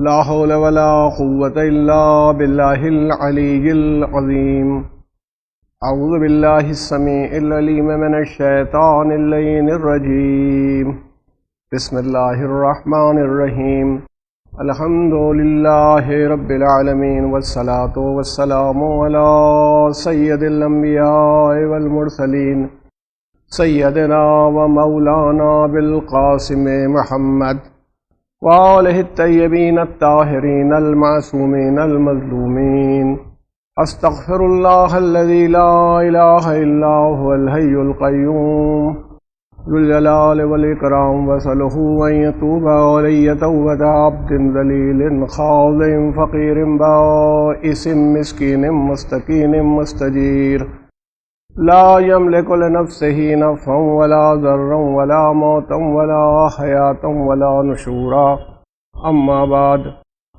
لا حول ولا قوة إلا بالله العلي العظيم. أعوذ بالله السميع العليم من الشيطان اللعين الرجيم. بسم الله الرحمن الرحيم. الحمد لله رب العالمين والصلاة والسلام على سيد الأنبياء والمرسلين سيدنا ومولانا بالقاسم محمد وآلہ الطیبین الطاہرین المعصومین المظلومین. استغفر اللہ الذی لا الہ الا هو الحی القیوم ذو الجلال والاکرام واسألہ ان یتوب علی توبۃ عبد ذلیل خاضع فقیر بائس مسکین مستکین مستجیر لا یملک لنفسہ نفعا ولا ضرا ولا موتا ولا حیاتا ولا نشورا. اما بعد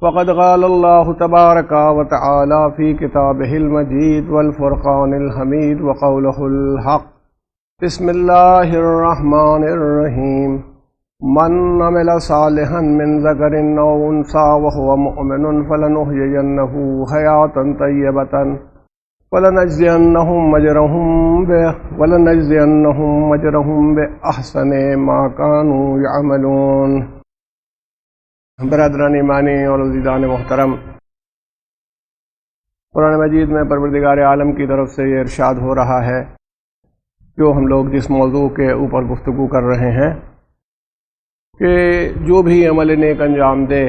فقد قال اللہ تبارک وتعالی فی کتابہ المجید والفرقان الحمید وقولہ الحق. بسم اللہ الرحمن الرحیم. من عمل صالحا من ذکر او انثی وهو مؤمن فلنحیینہ حیاتا طیبۃ وَلَنَجْزِيَنَّهُمْ أَجْرَهُمْ بِأَحْسَنِ مَا كَانُوا يَعْمَلُونَ. برادران ایمانی اور عزیزان محترم، قرآن مجید میں پروردگار عالم کی طرف سے یہ ارشاد ہو رہا ہے جو ہم لوگ جس موضوع کے اوپر گفتگو کر رہے ہیں کہ جو بھی عمل نیک انجام دے،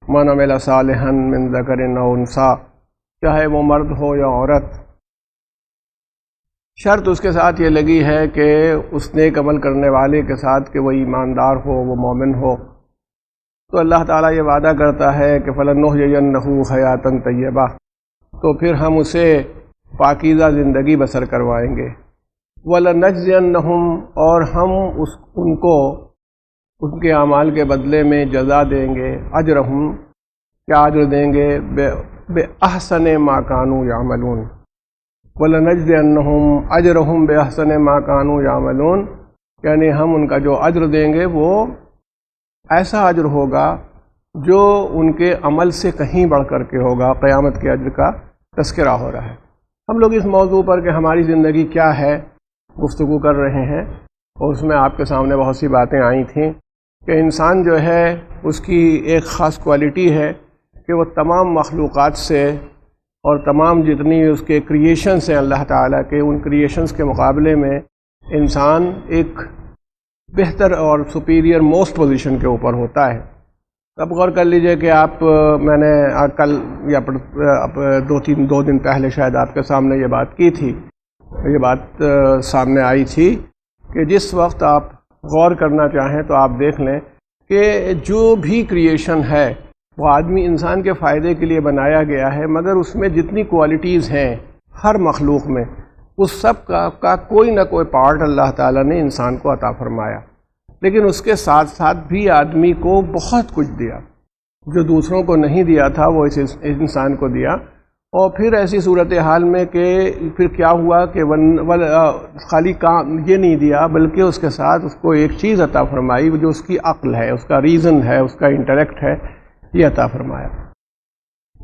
من عمل صالحا من ذکر او انثی، چاہے وہ مرد ہو یا عورت، شرط اس کے ساتھ یہ لگی ہے کہ اس نیک عمل کرنے والے کے ساتھ کہ وہ ایماندار ہو، وہ مومن ہو. تو اللہ تعالیٰ یہ وعدہ کرتا ہے کہ فَلَنُحْيِيَنَّهُ حَيَاةً طَيِّبَةً، تو پھر ہم اسے پاکیزہ زندگی بسر کروائیں گے. وَلَنَجْزِيَنَّهُمْ، اور ہم ان کو ان کے اعمال کے بدلے میں جزا دیں گے. اجرہم، کیا اجر دیں گے؟ بِأَحْسَنِ مَا كَانُوا يَعْمَلُونَ. وَلَنَجْزِيَنَّهُمْ أَجْرَهُمْ بِأَحْسَنِ مَا كَانُوا يَعْمَلُونَ، یعنی ہم ان کا جو اجر دیں گے وہ ایسا اجر ہوگا جو ان کے عمل سے کہیں بڑھ کر کے ہوگا. قیامت کے اجر کا تذکرہ ہو رہا ہے. ہم لوگ اس موضوع پر کہ ہماری زندگی کیا ہے گفتگو کر رہے ہیں، اور اس میں آپ کے سامنے بہت سی باتیں آئی تھیں کہ انسان جو ہے اس کی ایک خاص کوالٹی ہے کہ وہ تمام مخلوقات سے اور تمام جتنی اس کے کریشنز ہیں اللہ تعالیٰ کے، ان کریشنز کے مقابلے میں انسان ایک بہتر اور سپیریئر موسٹ پوزیشن کے اوپر ہوتا ہے. اب غور کر لیجئے کہ میں نے کل یا دو دن پہلے شاید آپ کے سامنے یہ بات کی تھی، یہ بات سامنے آئی تھی کہ جس وقت آپ غور کرنا چاہیں تو آپ دیکھ لیں کہ جو بھی کریشن ہے وہ آدمی انسان کے فائدے کے لیے بنایا گیا ہے، مگر اس میں جتنی کوالٹیز ہیں ہر مخلوق میں، اس سب کا کوئی نہ کوئی پارٹ اللہ تعالیٰ نے انسان کو عطا فرمایا. لیکن اس کے ساتھ ساتھ بھی آدمی کو بہت کچھ دیا، جو دوسروں کو نہیں دیا تھا وہ اس انسان کو دیا. اور پھر ایسی صورتحال میں کہ پھر کیا ہوا کہ خالی کام یہ نہیں دیا بلکہ اس کے ساتھ اس کو ایک چیز عطا فرمائی جو اس کی عقل ہے، اس کا ریزن ہے، اس کا انٹلیکٹ ہے، یہ عطا فرمایا.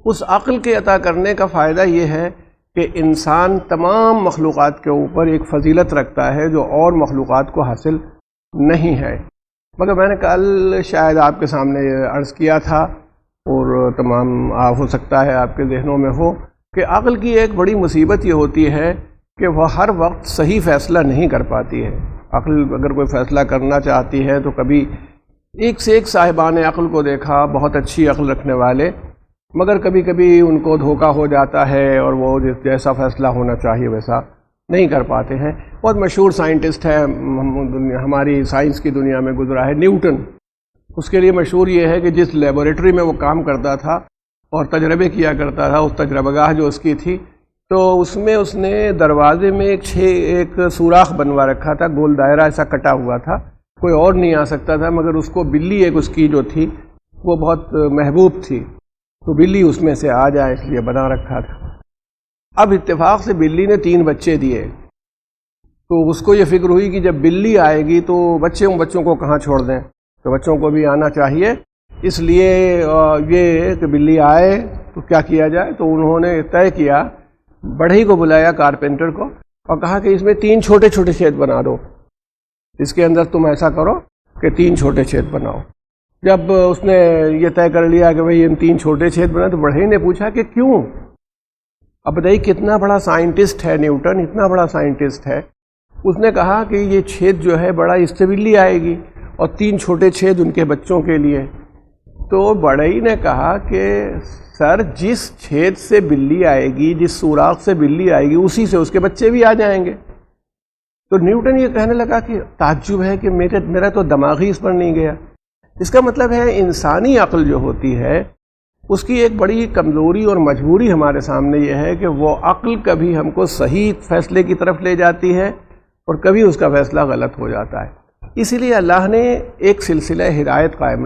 اس عقل کے عطا کرنے کا فائدہ یہ ہے کہ انسان تمام مخلوقات کے اوپر ایک فضیلت رکھتا ہے جو اور مخلوقات کو حاصل نہیں ہے. مگر میں نے کل شاید آپ کے سامنے عرض کیا تھا اور تمام ہو سکتا ہے آپ کے ذہنوں میں ہو کہ عقل کی ایک بڑی مصیبت یہ ہوتی ہے کہ وہ ہر وقت صحیح فیصلہ نہیں کر پاتی ہے. عقل اگر کوئی فیصلہ کرنا چاہتی ہے تو کبھی ایک سے ایک صاحبان عقل کو دیکھا، بہت اچھی عقل رکھنے والے، مگر کبھی کبھی ان کو دھوکہ ہو جاتا ہے اور وہ جیسا فیصلہ ہونا چاہیے ویسا نہیں کر پاتے ہیں. بہت مشہور سائنٹسٹ ہے، ہماری سائنس کی دنیا میں گزرا ہے، نیوٹن. اس کے لیے مشہور یہ ہے کہ جس لیبارٹری میں وہ کام کرتا تھا اور تجربے کیا کرتا تھا، اس تجربہ گاہ جو اس کی تھی، تو اس میں اس نے دروازے میں ایک سوراخ بنوا رکھا تھا، گول دائرہ ایسا کٹا ہوا تھا، کوئی اور نہیں آ سکتا تھا، مگر اس کو بلی ایک اس کی جو تھی وہ بہت محبوب تھی، تو بلی اس میں سے آ جائے اس لیے بنا رکھا تھا. اب اتفاق سے بلی نے 3 بچے دیے، تو اس کو یہ فکر ہوئی کہ جب بلی آئے گی تو بچوں کو کہاں چھوڑ دیں، تو بچوں کو بھی آنا چاہیے. اس لیے یہ کہ بلی آئے تو کیا کیا جائے، تو انہوں نے طے کیا، بڑھئی کو بلایا کارپینٹر کو اور کہا کہ اس میں 3 چھوٹے چھوٹے چھید بنا دو، اس کے اندر تم ایسا کرو کہ 3 چھوٹے چھید بناؤ۔ جب اس نے یہ طے کر لیا کہ بھئی ان 3 چھوٹے چھید بنا، تو بڑھئی نے پوچھا کہ کیوں؟ اب بتائیے کتنا بڑا سائنٹسٹ ہے نیوٹن، اتنا بڑا سائنٹسٹ ہے، اس نے کہا کہ یہ چھید جو ہے بڑا اس سے بلی آئے گی اور 3 چھوٹے چھید ان کے بچوں کے لیے۔ تو بڑھئی نے کہا کہ سر جس چھید سے بلی آئے گی، جس سوراخ سے بلی آئے گی، اسی سے اس کے بچے بھی آ جائیں گے۔ تو نیوٹن یہ کہنے لگا کہ تعجب ہے کہ میرا تو دماغ ہی اس پر نہیں گیا۔ اس کا مطلب ہے انسانی عقل جو ہوتی ہے اس کی ایک بڑی کمزوری اور مجبوری ہمارے سامنے یہ ہے کہ وہ عقل کبھی ہم کو صحیح فیصلے کی طرف لے جاتی ہے اور کبھی اس کا فیصلہ غلط ہو جاتا ہے۔ اسی لیے اللہ نے ایک سلسلہ ہدایت قائم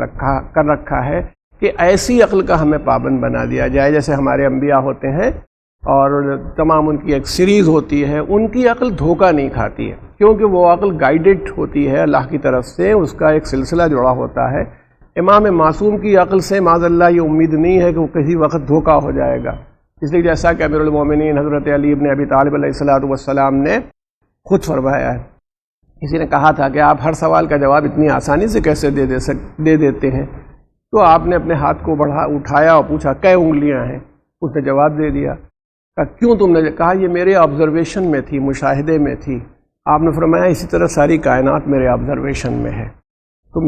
کر رکھا ہے کہ ایسی عقل کا ہمیں پابند بنا دیا جائے، جیسے ہمارے انبیاء ہوتے ہیں اور تمام ان کی ایک سیریز ہوتی ہے، ان کی عقل دھوکہ نہیں کھاتی ہے کیونکہ وہ عقل گائیڈڈ ہوتی ہے اللہ کی طرف سے، اس کا ایک سلسلہ جڑا ہوتا ہے۔ امام معصوم کی عقل سے معاذ اللہ یہ امید نہیں ہے کہ وہ کسی وقت دھوکہ ہو جائے گا، اس لیے جیسا کہ امیر المومنین حضرت علی ابن ابی طالب علیہ السلام نے خود فرمایا ہے۔ کسی نے کہا تھا کہ آپ ہر سوال کا جواب اتنی آسانی سے کیسے دے دیتے ہیں؟ تو آپ نے اپنے ہاتھ کو اٹھایا اور پوچھا کئے انگلیاں ہیں؟ اس نے جواب دے دیا۔ کہا کیوں تم نے؟ کہا یہ میرے آبزرویشن میں تھی، مشاہدے میں تھی۔ آپ نے فرمایا اسی طرح ساری کائنات میرے آبزرویشن میں ہے،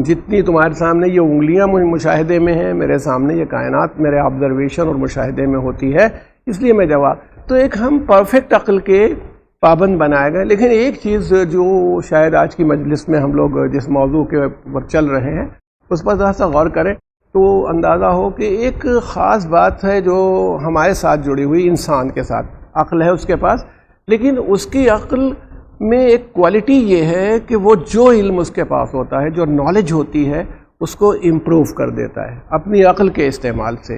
جتنی تمہارے سامنے یہ انگلیاں مشاہدے میں ہیں، میرے سامنے یہ کائنات میرے آبزرویشن اور مشاہدے میں ہوتی ہے، اس لیے میں جواب۔ تو ایک ہم پرفیکٹ عقل کے پابند بنائے گئے، لیکن ایک چیز جو شاید آج کی مجلس میں ہم لوگ جس موضوع کے اوپر چل رہے ہیں اس پر ذرا سا غور کریں تو اندازہ ہو کہ ایک خاص بات ہے جو ہمارے ساتھ جڑی ہوئی، انسان کے ساتھ عقل ہے اس کے پاس، لیکن اس کی عقل میں ایک کوالٹی یہ ہے کہ وہ جو علم اس کے پاس ہوتا ہے، جو نالج ہوتی ہے، اس کو امپروو کر دیتا ہے اپنی عقل کے استعمال سے۔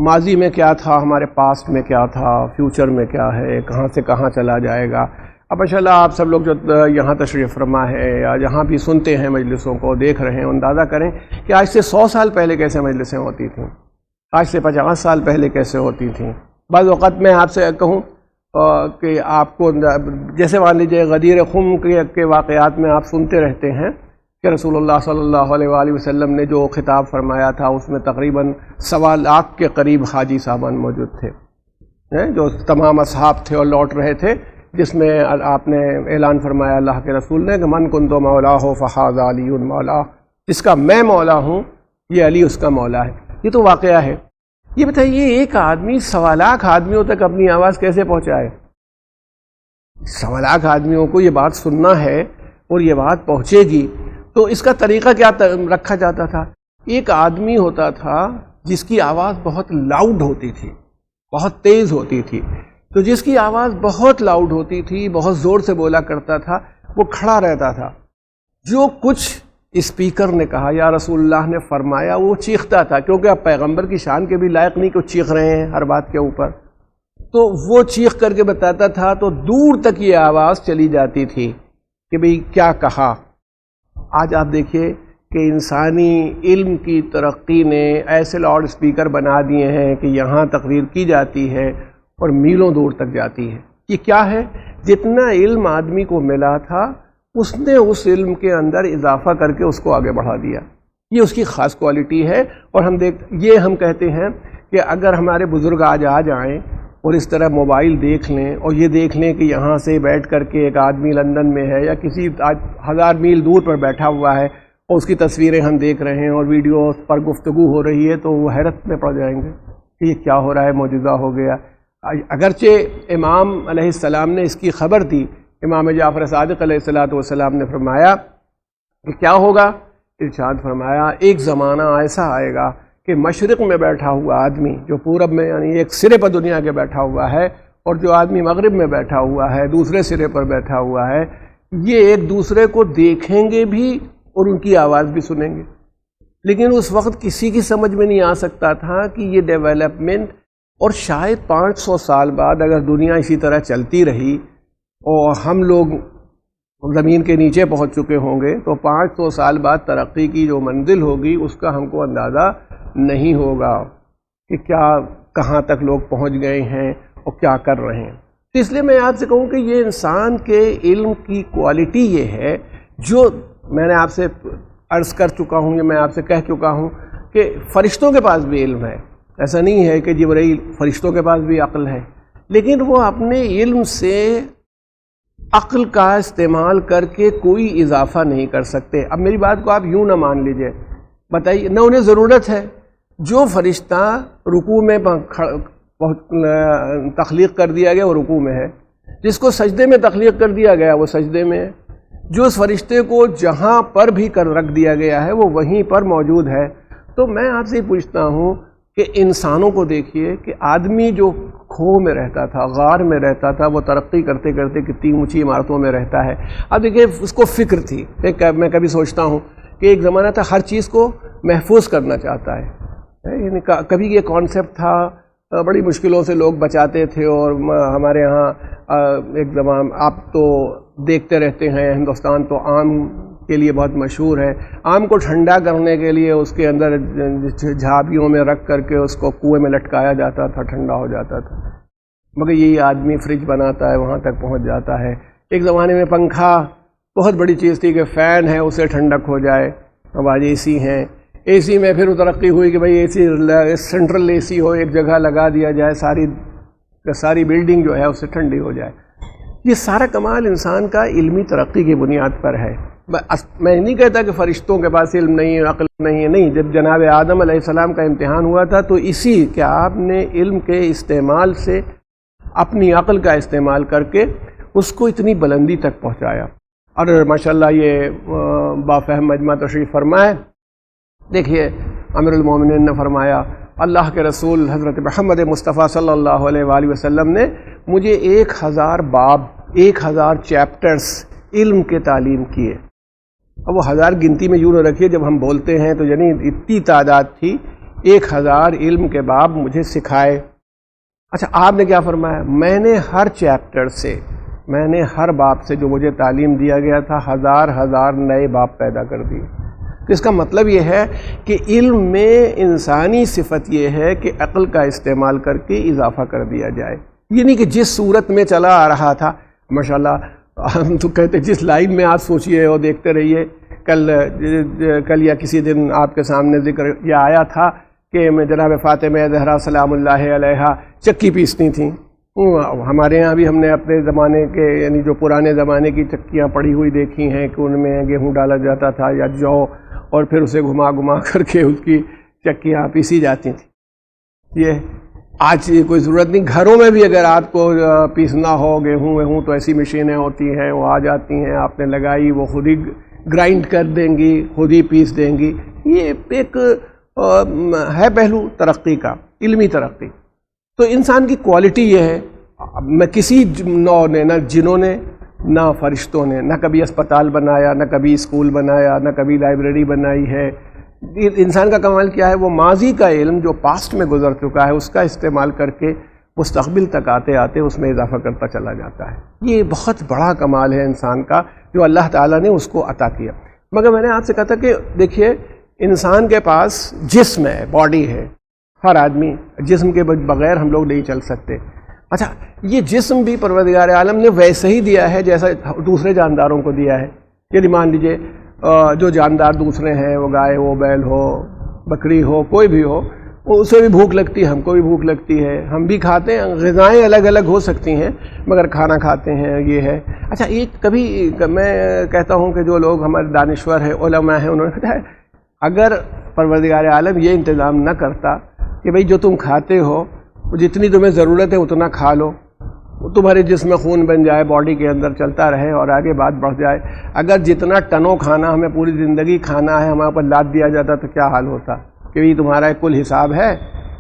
ماضی میں کیا تھا، ہمارے پاسٹ میں کیا تھا، فیوچر میں کیا ہے، کہاں سے کہاں چلا جائے گا۔ اب ماشاءاللہ آپ سب لوگ جو یہاں تشریف فرما ہے یا جہاں بھی سنتے ہیں مجلسوں کو، دیکھ رہے ہیں، اندازہ کریں کہ آج سے 100 سال پہلے کیسے مجلسیں ہوتی تھیں، آج سے 50 سال پہلے کیسے ہوتی تھیں۔ بعض اوقات میں آپ سے کہوں کہ آپ کو جیسے مان لیجیے غدیر خم کے واقعات میں آپ سنتے رہتے ہیں کہ رسول اللہ صلی اللہ علیہ وآلہ وسلم نے جو خطاب فرمایا تھا اس میں تقریباً 1.25 لاکھ کے قریب حاجی صاحبان موجود تھے جو تمام اصحاب تھے اور لوٹ رہے تھے، جس میں آپ نے اعلان فرمایا اللہ کے رسول نے کہ من کنت مولا ہو فہذا علی مولا، جس کا میں مولا ہوں یہ علی اس کا مولا ہے۔ یہ تو واقعہ ہے۔ یہ بتائیے ایک آدمی 1.25 لاکھ آدمیوں تک اپنی آواز کیسے پہنچائے؟ 1.25 لاکھ آدمیوں کو یہ بات سننا ہے اور یہ بات پہنچے گی، تو اس کا طریقہ کیا رکھا جاتا تھا؟ ایک آدمی ہوتا تھا جس کی آواز بہت لاؤڈ ہوتی تھی، بہت تیز ہوتی تھی، تو جس کی آواز بہت لاؤڈ ہوتی تھی، بہت زور سے بولا کرتا تھا، وہ کھڑا رہتا تھا۔ جو کچھ اسپیکر نے کہا یا رسول اللہ نے فرمایا وہ چیختا تھا، کیونکہ اب پیغمبر کی شان کے بھی لائق نہیں کہ وہ چیخ رہے ہیں ہر بات کے اوپر، تو وہ چیخ کر کے بتاتا تھا، تو دور تک یہ آواز چلی جاتی تھی کہ بھئی کیا کہا۔ آج آپ دیکھیے کہ انسانی علم کی ترقی نے ایسے لاؤڈ اسپیکر بنا دیے ہیں کہ یہاں تقریر کی جاتی ہے اور میلوں دور تک جاتی ہے۔ یہ کیا ہے؟ جتنا علم آدمی کو ملا تھا اس نے اس علم کے اندر اضافہ کر کے اس کو آگے بڑھا دیا۔ یہ اس کی خاص کوالٹی ہے، اور ہم کہتے ہیں کہ اگر ہمارے بزرگ آج آ جائیں اور اس طرح موبائل دیکھ لیں اور یہ دیکھ لیں کہ یہاں سے بیٹھ کر کے ایک آدمی لندن میں ہے یا کسی 1000 میل دور پر بیٹھا ہوا ہے اور اس کی تصویریں ہم دیکھ رہے ہیں اور ویڈیو پر گفتگو ہو رہی ہے، تو وہ حیرت میں پڑ جائیں گے کہ یہ کیا ہو رہا ہے، معجزہ ہو گیا۔ اگرچہ امام علیہ السلام نے اس کی خبر دی، امام جعفر صادق علیہ السلام نے فرمایا کہ کیا ہوگا؟ ارشاد فرمایا ایک زمانہ ایسا آئے گا کہ مشرق میں بیٹھا ہوا آدمی جو پورب میں یعنی ایک سرے پر دنیا کے بیٹھا ہوا ہے، اور جو آدمی مغرب میں بیٹھا ہوا ہے دوسرے سرے پر بیٹھا ہوا ہے، یہ ایک دوسرے کو دیکھیں گے بھی اور ان کی آواز بھی سنیں گے۔ لیکن اس وقت کسی کی سمجھ میں نہیں آ سکتا تھا کہ یہ ڈیولپمنٹ، اور شاید 500 سال بعد اگر دنیا اسی طرح چلتی رہی اور ہم لوگ زمین کے نیچے پہنچ چکے ہوں گے، تو 500 سال بعد ترقی کی جو منزل ہوگی اس کا ہم کو اندازہ نہیں ہوگا کہ کیا کہاں تک لوگ پہنچ گئے ہیں اور کیا کر رہے ہیں. تو اس لیے میں آپ سے کہوں کہ یہ انسان کے علم کی کوالٹی یہ ہے جو میں نے آپ سے عرض کر چکا ہوں، یا میں آپ سے کہہ چکا ہوں کہ فرشتوں کے پاس بھی علم ہے. ایسا نہیں ہے کہ جبرائیل فرشتوں کے پاس بھی عقل ہے، لیکن وہ اپنے علم سے عقل کا استعمال کر کے کوئی اضافہ نہیں کر سکتے. اب میری بات کو آپ یوں نہ مان لیجئے، بتائیے نہ انہیں ضرورت ہے. جو فرشتہ رکوع میں تخلیق کر دیا گیا وہ رکوع میں ہے، جس کو سجدے میں تخلیق کر دیا گیا وہ سجدے میں ہے، جو اس فرشتے کو جہاں پر بھی کر رکھ دیا گیا ہے وہ وہیں پر موجود ہے. تو میں آپ سے پوچھتا ہوں کہ انسانوں کو دیکھیے کہ آدمی جو کھو میں رہتا تھا، غار میں رہتا تھا، وہ ترقی کرتے کرتے کتنی اونچی عمارتوں میں رہتا ہے. اب دیکھیے اس کو فکر تھی. میں کبھی سوچتا ہوں کہ ایک زمانہ تھا ہر چیز کو محفوظ کرنا چاہتا ہے. یعنی کبھی یہ کانسیپٹ تھا، بڑی مشکلوں سے لوگ بچاتے تھے. اور ہمارے ہاں ایک زمان آپ تو دیکھتے رہتے ہیں، ہندوستان تو آم کے لیے بہت مشہور ہے. آم کو ٹھنڈا کرنے کے لیے اس کے اندر جھابیوں میں رکھ کر کے اس کو کنویں میں لٹکایا جاتا تھا، ٹھنڈا ہو جاتا تھا. مگر یہی آدمی فریج بناتا ہے، وہاں تک پہنچ جاتا ہے. ایک زمانے میں پنکھا بہت بڑی چیز تھی کہ فین ہے اسے ٹھنڈک ہو جائے. اب آج اے سی ہیں، اے سی میں پھر ترقی ہوئی کہ بھائی اے سی سینٹرل اے سی ہو، ایک جگہ لگا دیا جائے، ساری بلڈنگ جو ہے اس سے ٹھنڈی ہو جائے. یہ سارا کمال انسان کا علمی ترقی کی بنیاد پر ہے. میں نہیں کہتا کہ فرشتوں کے پاس علم نہیں ہے، عقل نہیں ہے. نہیں، جب جناب آدم علیہ السلام کا امتحان ہوا تھا تو اسی کہ آپ نے علم کے استعمال سے اپنی عقل کا استعمال کر کے اس کو اتنی بلندی تک پہنچایا. اور ماشاءاللہ یہ بافہم مجمع تشریف فرمائے. دیکھیے امیر المومنین نے فرمایا، اللہ کے رسول حضرت محمد مصطفیٰ صلی اللہ علیہ وآلہ وسلم نے مجھے 1000 باب 1000 چیپٹرز علم کے تعلیم کیے. اب وہ 1000 گنتی میں یوں نہ رکھیے، جب ہم بولتے ہیں تو یعنی اتنی تعداد تھی. 1000 علم کے باب مجھے سکھائے. اچھا آپ نے کیا فرمایا؟ میں نے ہر چیپٹر سے، میں نے ہر باب سے جو مجھے تعلیم دیا گیا تھا 1000 نئے باب پیدا کر دیے. تو اس کا مطلب یہ ہے کہ علم میں انسانی صفت یہ ہے کہ عقل کا استعمال کر کے اضافہ کر دیا جائے. یہ نہیں کہ جس صورت میں چلا آ رہا تھا. ماشاءاللہ ہم تو کہتے جس لائن میں آپ سوچئے اور دیکھتے رہیے. کل یا کسی دن آپ کے سامنے ذکر یہ آیا تھا کہ میں جناب فاطمہ زہرا سلام اللہ علیہا چکی پیستی تھیں. ہمارے ہاں بھی ہم نے اپنے زمانے کے یعنی جو پرانے زمانے کی چکیاں پڑی ہوئی دیکھی ہیں کہ ان میں گیہوں ڈالا جاتا تھا یا جو، اور پھر اسے گھما گھما کر کے اس کی چکیاں پیسی جاتی تھیں. یہ آج کوئی ضرورت نہیں. گھروں میں بھی اگر آپ کو پیسنا ہو گیہوں تو ایسی مشینیں ہوتی ہیں، وہ آ جاتی ہیں، آپ نے لگائی، وہ خود ہی گرائنڈ کر دیں گی، خود ہی پیس دیں گی. یہ ایک ہے پہلو ترقی کا، علمی ترقی. تو انسان کی کوالٹی یہ ہے. میں کسی نوع نے، نہ جنہوں نے نہ فرشتوں نے، نہ کبھی اسپتال بنایا، نہ کبھی اسکول بنایا، نہ کبھی لائبریری بنائی ہے. انسان کا کمال کیا ہے؟ وہ ماضی کا علم جو پاسٹ میں گزر چکا ہے اس کا استعمال کر کے مستقبل تک آتے آتے اس میں اضافہ کرتا چلا جاتا ہے. یہ بہت بڑا کمال ہے انسان کا جو اللہ تعالیٰ نے اس کو عطا کیا. مگر میں نے آپ سے کہا تھا کہ دیکھیے انسان کے پاس جسم ہے، باڈی ہے. ہر آدمی جسم کے بغیر ہم لوگ نہیں چل سکتے. اچھا یہ جسم بھی پروردگار عالم نے ویسے ہی دیا ہے جیسا دوسرے جانداروں کو دیا ہے. یعنی مان لیجیے جو جاندار دوسرے ہیں، وہ گائے ہو، بیل ہو، بکری ہو، کوئی بھی ہو، اسے بھی بھوک لگتی ہے، ہم کو بھی بھوک لگتی ہے، ہم بھی کھاتے ہیں. غذائیں الگ الگ ہو سکتی ہیں مگر کھانا کھاتے ہیں. یہ ہے. اچھا ایک کبھی میں کہتا ہوں کہ جو لوگ ہمارے دانشور ہیں، علماء ہیں، انہوں نے کہا ہے اگر پروردگار عالم یہ انتظام نہ کرتا کہ بھئی جو تم کھاتے ہو جتنی تمہیں ضرورت ہے اتنا کھا لو، تمہارے جسم میں خون بن جائے، باڈی کے اندر چلتا رہے اور آگے بات بڑھ جائے. اگر جتنا ٹنوں کھانا ہمیں پوری زندگی کھانا ہے ہمارے پر لاد دیا جاتا تو کیا حال ہوتا کہ یہ تمہارا کل حساب ہے،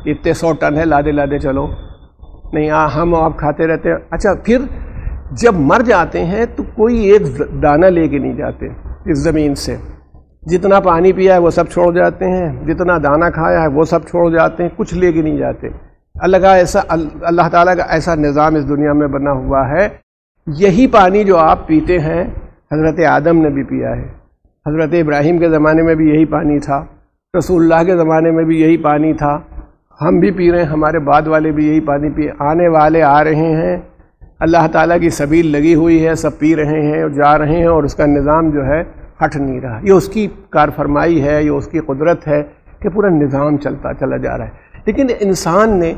اتنے 100 ٹن ہے، لادے چلو. نہیں ہم آپ کھاتے رہتے ہیں. اچھا پھر جب مر جاتے ہیں تو کوئی ایک دانہ لے کے نہیں جاتے اس زمین سے. جتنا پانی پیا ہے وہ سب چھوڑ جاتے ہیں، جتنا دانہ کھایا ہے وہ سب چھوڑ جاتے ہیں، کچھ لے کے نہیں جاتے. اللہ تعالیٰ کا ایسا نظام اس دنیا میں بنا ہوا ہے. یہی پانی جو آپ پیتے ہیں حضرت آدم نے بھی پیا ہے، حضرت ابراہیم کے زمانے میں بھی یہی پانی تھا، رسول اللہ کے زمانے میں بھی یہی پانی تھا، ہم بھی پی رہے ہیں، ہمارے بعد والے بھی یہی پانی پی، آنے والے آ رہے ہیں، اللہ تعالیٰ کی سبیل لگی ہوئی ہے، سب پی رہے ہیں اور جا رہے ہیں، اور اس کا نظام جو ہے ہٹ نہیں رہا۔ یہ اس کی کار فرمائی ہے، یہ اس کی قدرت ہے کہ پورا نظام چلا جا رہا ہے۔ لیکن انسان نے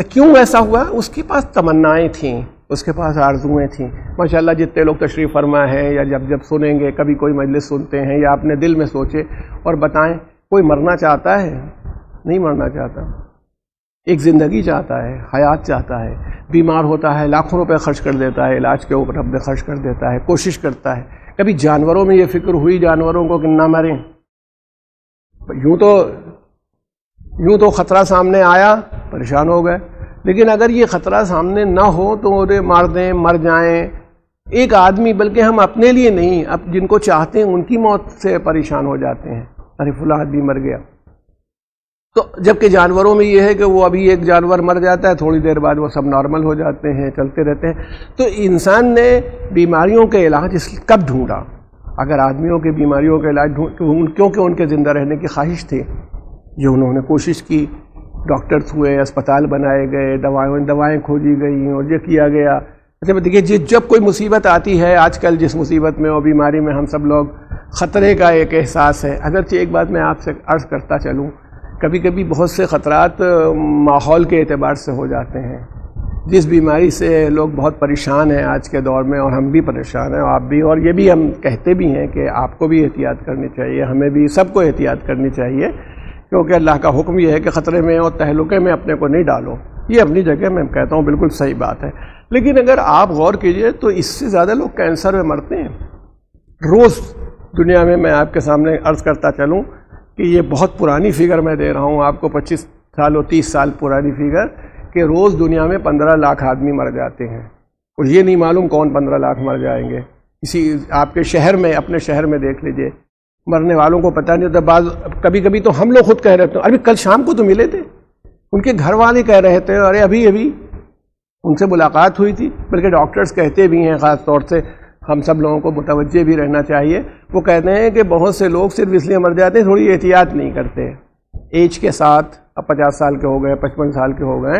کیوں ایسا ہوا؟ اس کے پاس تمنائیں تھیں، اس کے پاس آرزوئیں تھیں۔ ماشاءاللہ جتنے لوگ تشریف فرما ہیں یا جب سنیں گے، کبھی کوئی مجلس سنتے ہیں یا اپنے دل میں سوچے اور بتائیں، کوئی مرنا چاہتا ہے؟ نہیں مرنا چاہتا، ایک زندگی چاہتا ہے، حیات چاہتا ہے، بیمار ہوتا ہے لاکھوں روپے خرچ کر دیتا ہے، علاج کے اوپر اپنے خرچ کر دیتا ہے، کوشش کرتا ہے۔ کبھی جانوروں میں یہ فکر ہوئی جانوروں کو کہ نہ مریں؟ یوں تو خطرہ سامنے آیا، پریشان ہو گئے، لیکن اگر یہ خطرہ سامنے نہ ہو تو انہیں مار دیں، مر جائیں۔ ایک آدمی، بلکہ ہم اپنے لیے نہیں، اب جن کو چاہتے ہیں ان کی موت سے پریشان ہو جاتے ہیں، ارے فلاں آدمی مر گیا۔ تو جبکہ جانوروں میں یہ ہے کہ وہ ابھی ایک جانور مر جاتا ہے، تھوڑی دیر بعد وہ سب نارمل ہو جاتے ہیں، چلتے رہتے ہیں۔ تو انسان نے بیماریوں کے علاج کب ڈھونڈا؟ اگر آدمیوں کے بیماریوں کا علاج کیونکہ ان کے زندہ رہنے کی خواہش تھی، یہ انہوں نے کوشش کی، ڈاکٹرز ہوئے، اسپتال بنائے گئے، دوائیں کھوجی گئیں اور یہ کیا گیا۔ اچھا دیکھیے، جب کوئی مصیبت آتی ہے، آج کل جس مصیبت میں اور بیماری میں ہم سب لوگ خطرے کا ایک احساس ہے۔ اگرچہ ایک بات میں آپ سے عرض کرتا چلوں، کبھی کبھی بہت سے خطرات ماحول کے اعتبار سے ہو جاتے ہیں۔ جس بیماری سے لوگ بہت پریشان ہیں آج کے دور میں، اور ہم بھی پریشان ہیں، آپ بھی، اور یہ بھی ہم کہتے بھی ہیں کہ آپ کو بھی احتیاط کرنی چاہیے، ہمیں بھی، سب کو احتیاط کرنی چاہیے، کیونکہ اللہ کا حکم یہ ہے کہ خطرے میں اور تہلکے میں اپنے کو نہیں ڈالو۔ یہ اپنی جگہ میں کہتا ہوں بالکل صحیح بات ہے، لیکن اگر آپ غور کیجئے تو اس سے زیادہ لوگ کینسر میں مرتے ہیں روز دنیا میں۔ میں آپ کے سامنے عرض کرتا چلوں کہ یہ بہت پرانی فگر میں دے رہا ہوں آپ کو، 25 سال اور 30 سال پرانی فگر، کہ روز دنیا میں 15 لاکھ آدمی مر جاتے ہیں، اور یہ نہیں معلوم کون 15 لاکھ مر جائیں گے۔ اسی آپ کے شہر میں، اپنے شہر میں دیکھ لیجئے، مرنے والوں کو پتہ نہیں ہوتا۔ کبھی کبھی تو ہم لوگ خود کہہ رہے تھے، ابھی کل شام کو تو ملے تھے، ان کے گھر والے کہہ رہے تھے ارے ابھی ان سے ملاقات ہوئی تھی، بلکہ ڈاکٹرز کہتے بھی ہیں، خاص طور سے ہم سب لوگوں کو متوجہ بھی رہنا چاہیے، وہ کہتے ہیں کہ بہت سے لوگ صرف اس لیے مر جاتے ہیں، تھوڑی احتیاط نہیں کرتے ایج کے ساتھ۔ اب 50 سال کے ہو گئے، 55 سال کے ہو گئے،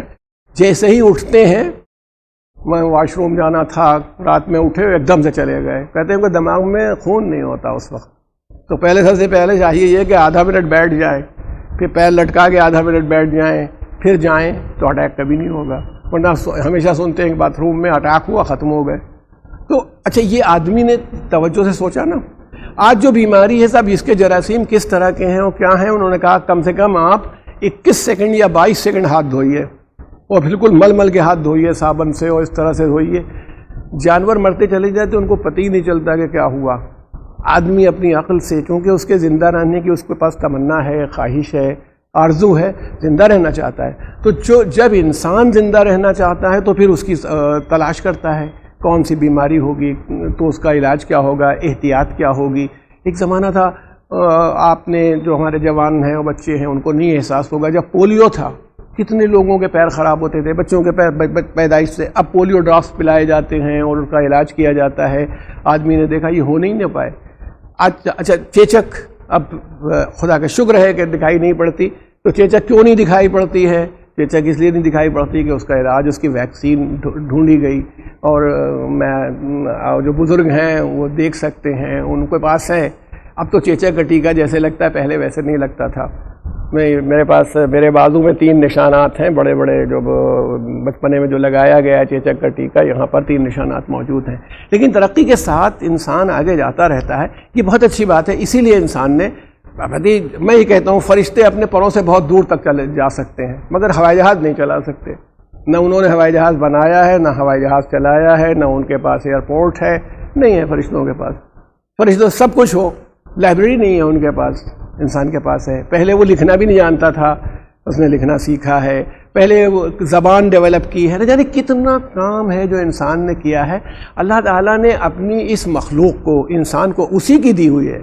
جیسے ہی اٹھتے ہیں، میں واش روم جانا تھا، رات میں اٹھے ایک دم سے چلے گئے، کہتے ہیں کہ دماغ میں خون نہیں ہوتا اس وقت۔ تو سب سے پہلے چاہیے یہ کہ آدھا منٹ بیٹھ جائیں، پھر پیر لٹکا کے آدھا منٹ بیٹھ جائیں، پھر جائیں، تو اٹیک کبھی نہیں ہوگا۔ ورنہ ہمیشہ سنتے ہیں باتھ روم میں اٹیک ہوا، ختم ہو گئے۔ تو اچھا، یہ آدمی نے توجہ سے سوچا نا، آج جو بیماری ہے صاحب، اس کے جراثیم کس طرح کے ہیں اور کیا ہیں؟ انہوں نے کہا کم سے کم آپ 21 سیکنڈ یا 22 سیکنڈ ہاتھ دھوئیے، اور بالکل مل کے ہاتھ دھوئیے صابن سے، اور اس طرح سے دھوئیے۔ جانور مرتے چلے جاتے، ان کو پتہ ہی نہیں چلتا کہ کیا ہوا۔ آدمی اپنی عقل سے، کیونکہ اس کے زندہ رہنے کی اس کے پاس تمنا ہے، خواہش ہے، آرزو ہے، زندہ رہنا چاہتا ہے، تو جب انسان زندہ رہنا چاہتا ہے تو پھر اس کی تلاش کرتا ہے کون سی بیماری ہوگی تو اس کا علاج کیا ہوگا، احتیاط کیا ہوگی۔ ایک زمانہ تھا، آپ نے جو ہمارے جوان ہیں اور بچے ہیں ان کو نہیں احساس ہوگا، جب پولیو تھا، کتنے لوگوں کے پیر خراب ہوتے تھے، بچوں کے پیر پیدائش سے۔ اب پولیو ڈراپس پلائے جاتے ہیں اور ان کا علاج کیا جاتا ہے۔ آدمی نے دیکھا یہ ہو نہیں نہ پائے۔ اچھا، چیچک، اب خدا کا شکر ہے کہ دکھائی نہیں پڑتی، تو چیچک کیوں نہیں دکھائی پڑتی ہے؟ چیچک اس لیے نہیں دکھائی پڑتی کہ اس کا علاج، اس کی ویکسین ڈھونڈی گئی، اور جو بزرگ ہیں وہ دیکھ سکتے ہیں، ان کے پاس ہے۔ اب تو چیچک کا ٹیکہ جیسے لگتا ہے پہلے ویسے نہیں لگتا تھا۔ میرے پاس، میرے بازو میں 3 نشانات ہیں بڑے بڑے، جو بچپنے میں جو لگایا گیا ہے چیچک کا ٹیکہ، یہاں پر 3 نشانات موجود ہیں۔ لیکن ترقی کے ساتھ انسان آگے جاتا رہتا ہے، یہ بہت اچھی بات ہے۔ اسی لیے انسان نے، میں یہ کہتا ہوں، فرشتے اپنے پروں سے بہت دور تک جا سکتے ہیں، مگر ہوائی جہاز نہیں چلا سکتے۔ نہ انہوں نے ہوائی جہاز بنایا ہے، نہ ہوائی جہاز چلایا ہے، نہ ان کے پاس ایئرپورٹ ہے، نہیں ہے فرشتوں کے پاس۔ فرشتوں سب کچھ ہو، لائبریری نہیں ہے ان کے پاس، انسان کے پاس ہے۔ پہلے وہ لکھنا بھی نہیں جانتا تھا، اس نے لکھنا سیکھا ہے، پہلے وہ زبان ڈیولپ کی ہے، نہ جانے کتنا کام ہے جو انسان نے کیا ہے۔ اللہ تعالیٰ نے اپنی اس مخلوق کو، انسان کو، اسی کی دی ہوئی ہے،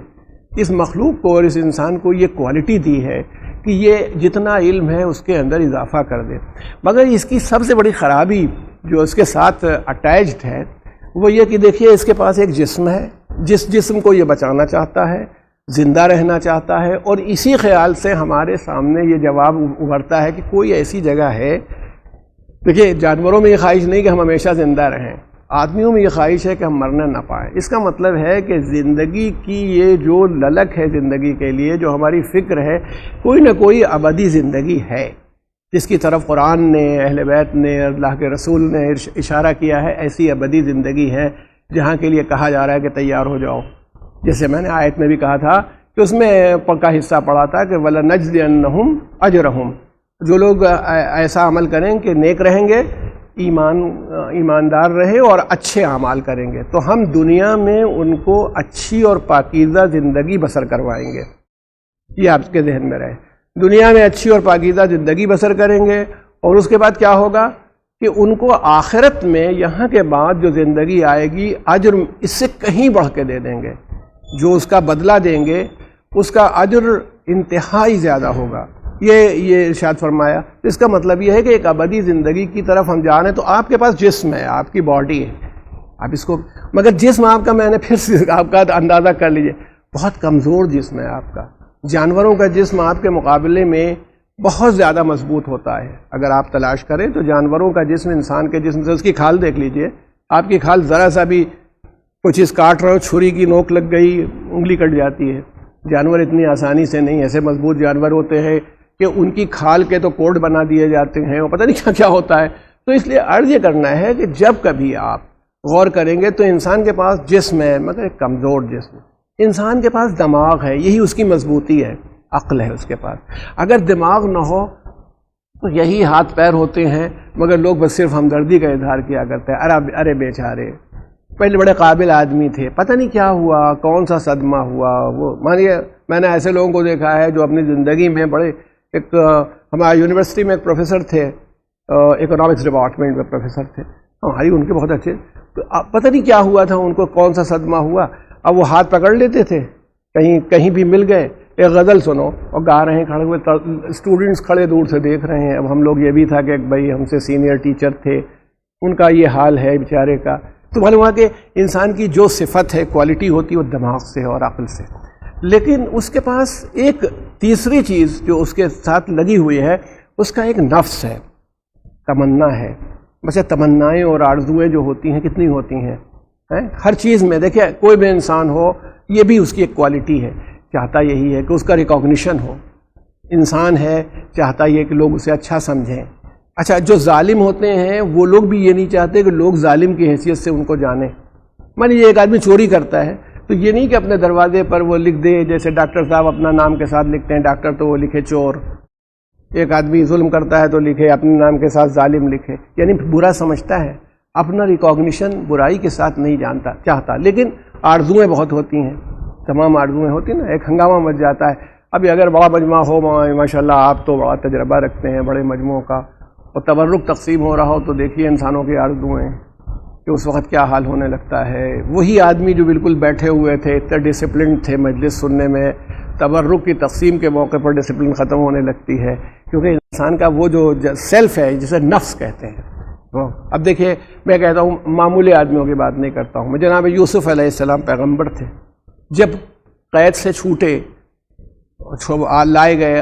اس مخلوق کو اور اس انسان کو یہ کوالٹی دی ہے کہ یہ جتنا علم ہے اس کے اندر اضافہ کر دے۔ مگر اس کی سب سے بڑی خرابی جو اس کے ساتھ اٹیچڈ ہے وہ یہ کہ دیکھیے، اس کے پاس ایک جسم ہے، جس جسم کو یہ بچانا چاہتا ہے، زندہ رہنا چاہتا ہے، اور اسی خیال سے ہمارے سامنے یہ جواب ابھرتا ہے کہ کوئی ایسی جگہ ہے. دیکھیے جانوروں میں یہ خواہش نہیں کہ ہم ہمیشہ زندہ رہیں، آدمیوں میں یہ خواہش ہے کہ ہم مرنا نہ پائیں. اس کا مطلب ہے کہ زندگی کی یہ جو للک ہے زندگی کے لیے، جو ہماری فکر ہے، کوئی نہ کوئی ابدی زندگی ہے جس کی طرف قرآن نے، اہل بیت نے، اللہ کے رسول نے اشارہ کیا ہے. ایسی ابدی زندگی ہے جہاں کے لیے کہا جا رہا ہے کہ تیار ہو جاؤ. جیسے میں نے آیت میں بھی کہا تھا کہ اس میں پکا حصہ پڑھا تھا کہ وَلَنَجْزِيَنَّهُمْ أَجْرَهُمْ، جو لوگ ایسا عمل کریں کہ نیک رہیں گے، ایماندار رہے اور اچھے اعمال کریں گے، تو ہم دنیا میں ان کو اچھی اور پاکیزہ زندگی بسر کروائیں گے. یہ آپ کے ذہن میں رہے، دنیا میں اچھی اور پاکیزہ زندگی بسر کریں گے، اور اس کے بعد کیا ہوگا کہ ان کو آخرت میں یہاں کے بعد جو زندگی آئے گی اجر اس سے کہیں بڑھ کے دے دیں گے. جو اس کا بدلہ دیں گے اس کا اجر انتہائی زیادہ ہوگا. یہ ارشاد فرمایا. اس کا مطلب یہ ہے کہ ایک ابدی زندگی کی طرف ہم جا رہے ہیں. تو آپ کے پاس جسم ہے، آپ کی باڈی ہے، آپ اس کو، مگر جسم آپ کا، میں نے پھر سے آپ کا اندازہ کر لیجئے، بہت کمزور جسم ہے آپ کا. جانوروں کا جسم آپ کے مقابلے میں بہت زیادہ مضبوط ہوتا ہے. اگر آپ تلاش کریں تو جانوروں کا جسم انسان کے جسم سے، اس کی کھال دیکھ لیجئے، آپ کی کھال ذرا سا بھی کوئی چیز کاٹ رہے ہو، چھری کی نوک لگ گئی، انگلی کٹ جاتی ہے. جانور اتنی آسانی سے نہیں، ایسے مضبوط جانور ہوتے ہیں کہ ان کی کھال کے تو کوڈ بنا دیے جاتے ہیں اور پتہ نہیں کیا کیا ہوتا ہے. تو اس لیے عرض یہ کرنا ہے کہ جب کبھی آپ غور کریں گے تو انسان کے پاس جسم ہے، مگر ایک کمزور جسم. انسان کے پاس دماغ ہے، یہی اس کی مضبوطی ہے، عقل ہے اس کے پاس. اگر دماغ نہ ہو تو یہی ہاتھ پیر ہوتے ہیں، مگر لوگ بس صرف ہمدردی کا اظہار کیا کرتے ہیں. ارے بیچارے، پہلے بڑے قابل آدمی تھے، پتہ نہیں کیا ہوا، کون سا صدمہ ہوا. وہ مانیے میں نے ایسے لوگوں کو دیکھا ہے جو اپنی زندگی میں بڑے، ایک ہمارے یونیورسٹی میں ایک پروفیسر تھے، اکنامکس ڈپارٹمنٹ میں پروفیسر تھے ہماری، ان کے بہت اچھے، تو پتہ نہیں کیا ہوا تھا ان کو، کون سا صدمہ ہوا. اب وہ ہاتھ پکڑ لیتے تھے، کہیں بھی مل گئے، ایک غزل سنو اور گا رہے ہیں کھڑے ہوئے، اسٹوڈنٹس کھڑے دور سے دیکھ رہے ہیں. اب ہم لوگ یہ بھی تھا کہ بھائی ہم سے سینئر ٹیچر تھے، ان کا یہ حال ہے بیچارے کا. تو معلوم ہوا کہ انسان کی جو صفت ہے، کوالٹی ہوتی ہے، وہ دماغ سے اور عقل سے. لیکن اس کے پاس ایک تیسری چیز جو اس کے ساتھ لگی ہوئی ہے، اس کا ایک نفس ہے، تمنا ہے. بس تمنائیں اور آرزویں جو ہوتی ہیں کتنی ہوتی ہیں ہر چیز میں. دیکھیں کوئی بھی انسان ہو، یہ بھی اس کی ایک کوالٹی ہے، چاہتا یہی ہے کہ اس کا ریکاگنیشن ہو. انسان ہے، چاہتا یہ کہ لوگ اسے اچھا سمجھیں. اچھا، جو ظالم ہوتے ہیں وہ لوگ بھی یہ نہیں چاہتے کہ لوگ ظالم کی حیثیت سے ان کو جانیں. یہ ایک آدمی چوری کرتا ہے تو یہ نہیں کہ اپنے دروازے پر وہ لکھ دے، جیسے ڈاکٹر صاحب اپنا نام کے ساتھ لکھتے ہیں ڈاکٹر، تو وہ لکھے چور. ایک آدمی ظلم کرتا ہے تو لکھے اپنے نام کے ساتھ ظالم لکھے، یعنی برا سمجھتا ہے، اپنا ریکاگنیشن برائی کے ساتھ نہیں چاہتا. لیکن آرزویں بہت ہوتی ہیں، تمام آرزویں ہوتی ہیں نا. ایک ہنگامہ مچ جاتا ہے. ابھی اگر بڑا مجمع ہو، ماشاء اللہ آپ تو بڑا تجربہ رکھتے ہیں بڑے مجموعوں کا، اور تبرک تقسیم ہو رہا ہو تو دیکھیے انسانوں کی آرزویں کہ اس وقت کیا حال ہونے لگتا ہے. وہی آدمی جو بالکل بیٹھے ہوئے تھے، اتنے ڈسپلن تھے مجلس سننے میں، تبرک کی تقسیم کے موقع پر ڈسپلن ختم ہونے لگتی ہے، کیونکہ انسان کا وہ جو سیلف ہے جسے نفس کہتے ہیں. اب دیکھیے میں کہتا ہوں معمولی آدمیوں کی بات نہیں کرتا ہوں میں. جناب یوسف علیہ السلام پیغمبر تھے، جب قید سے چھوٹے لائے گئے،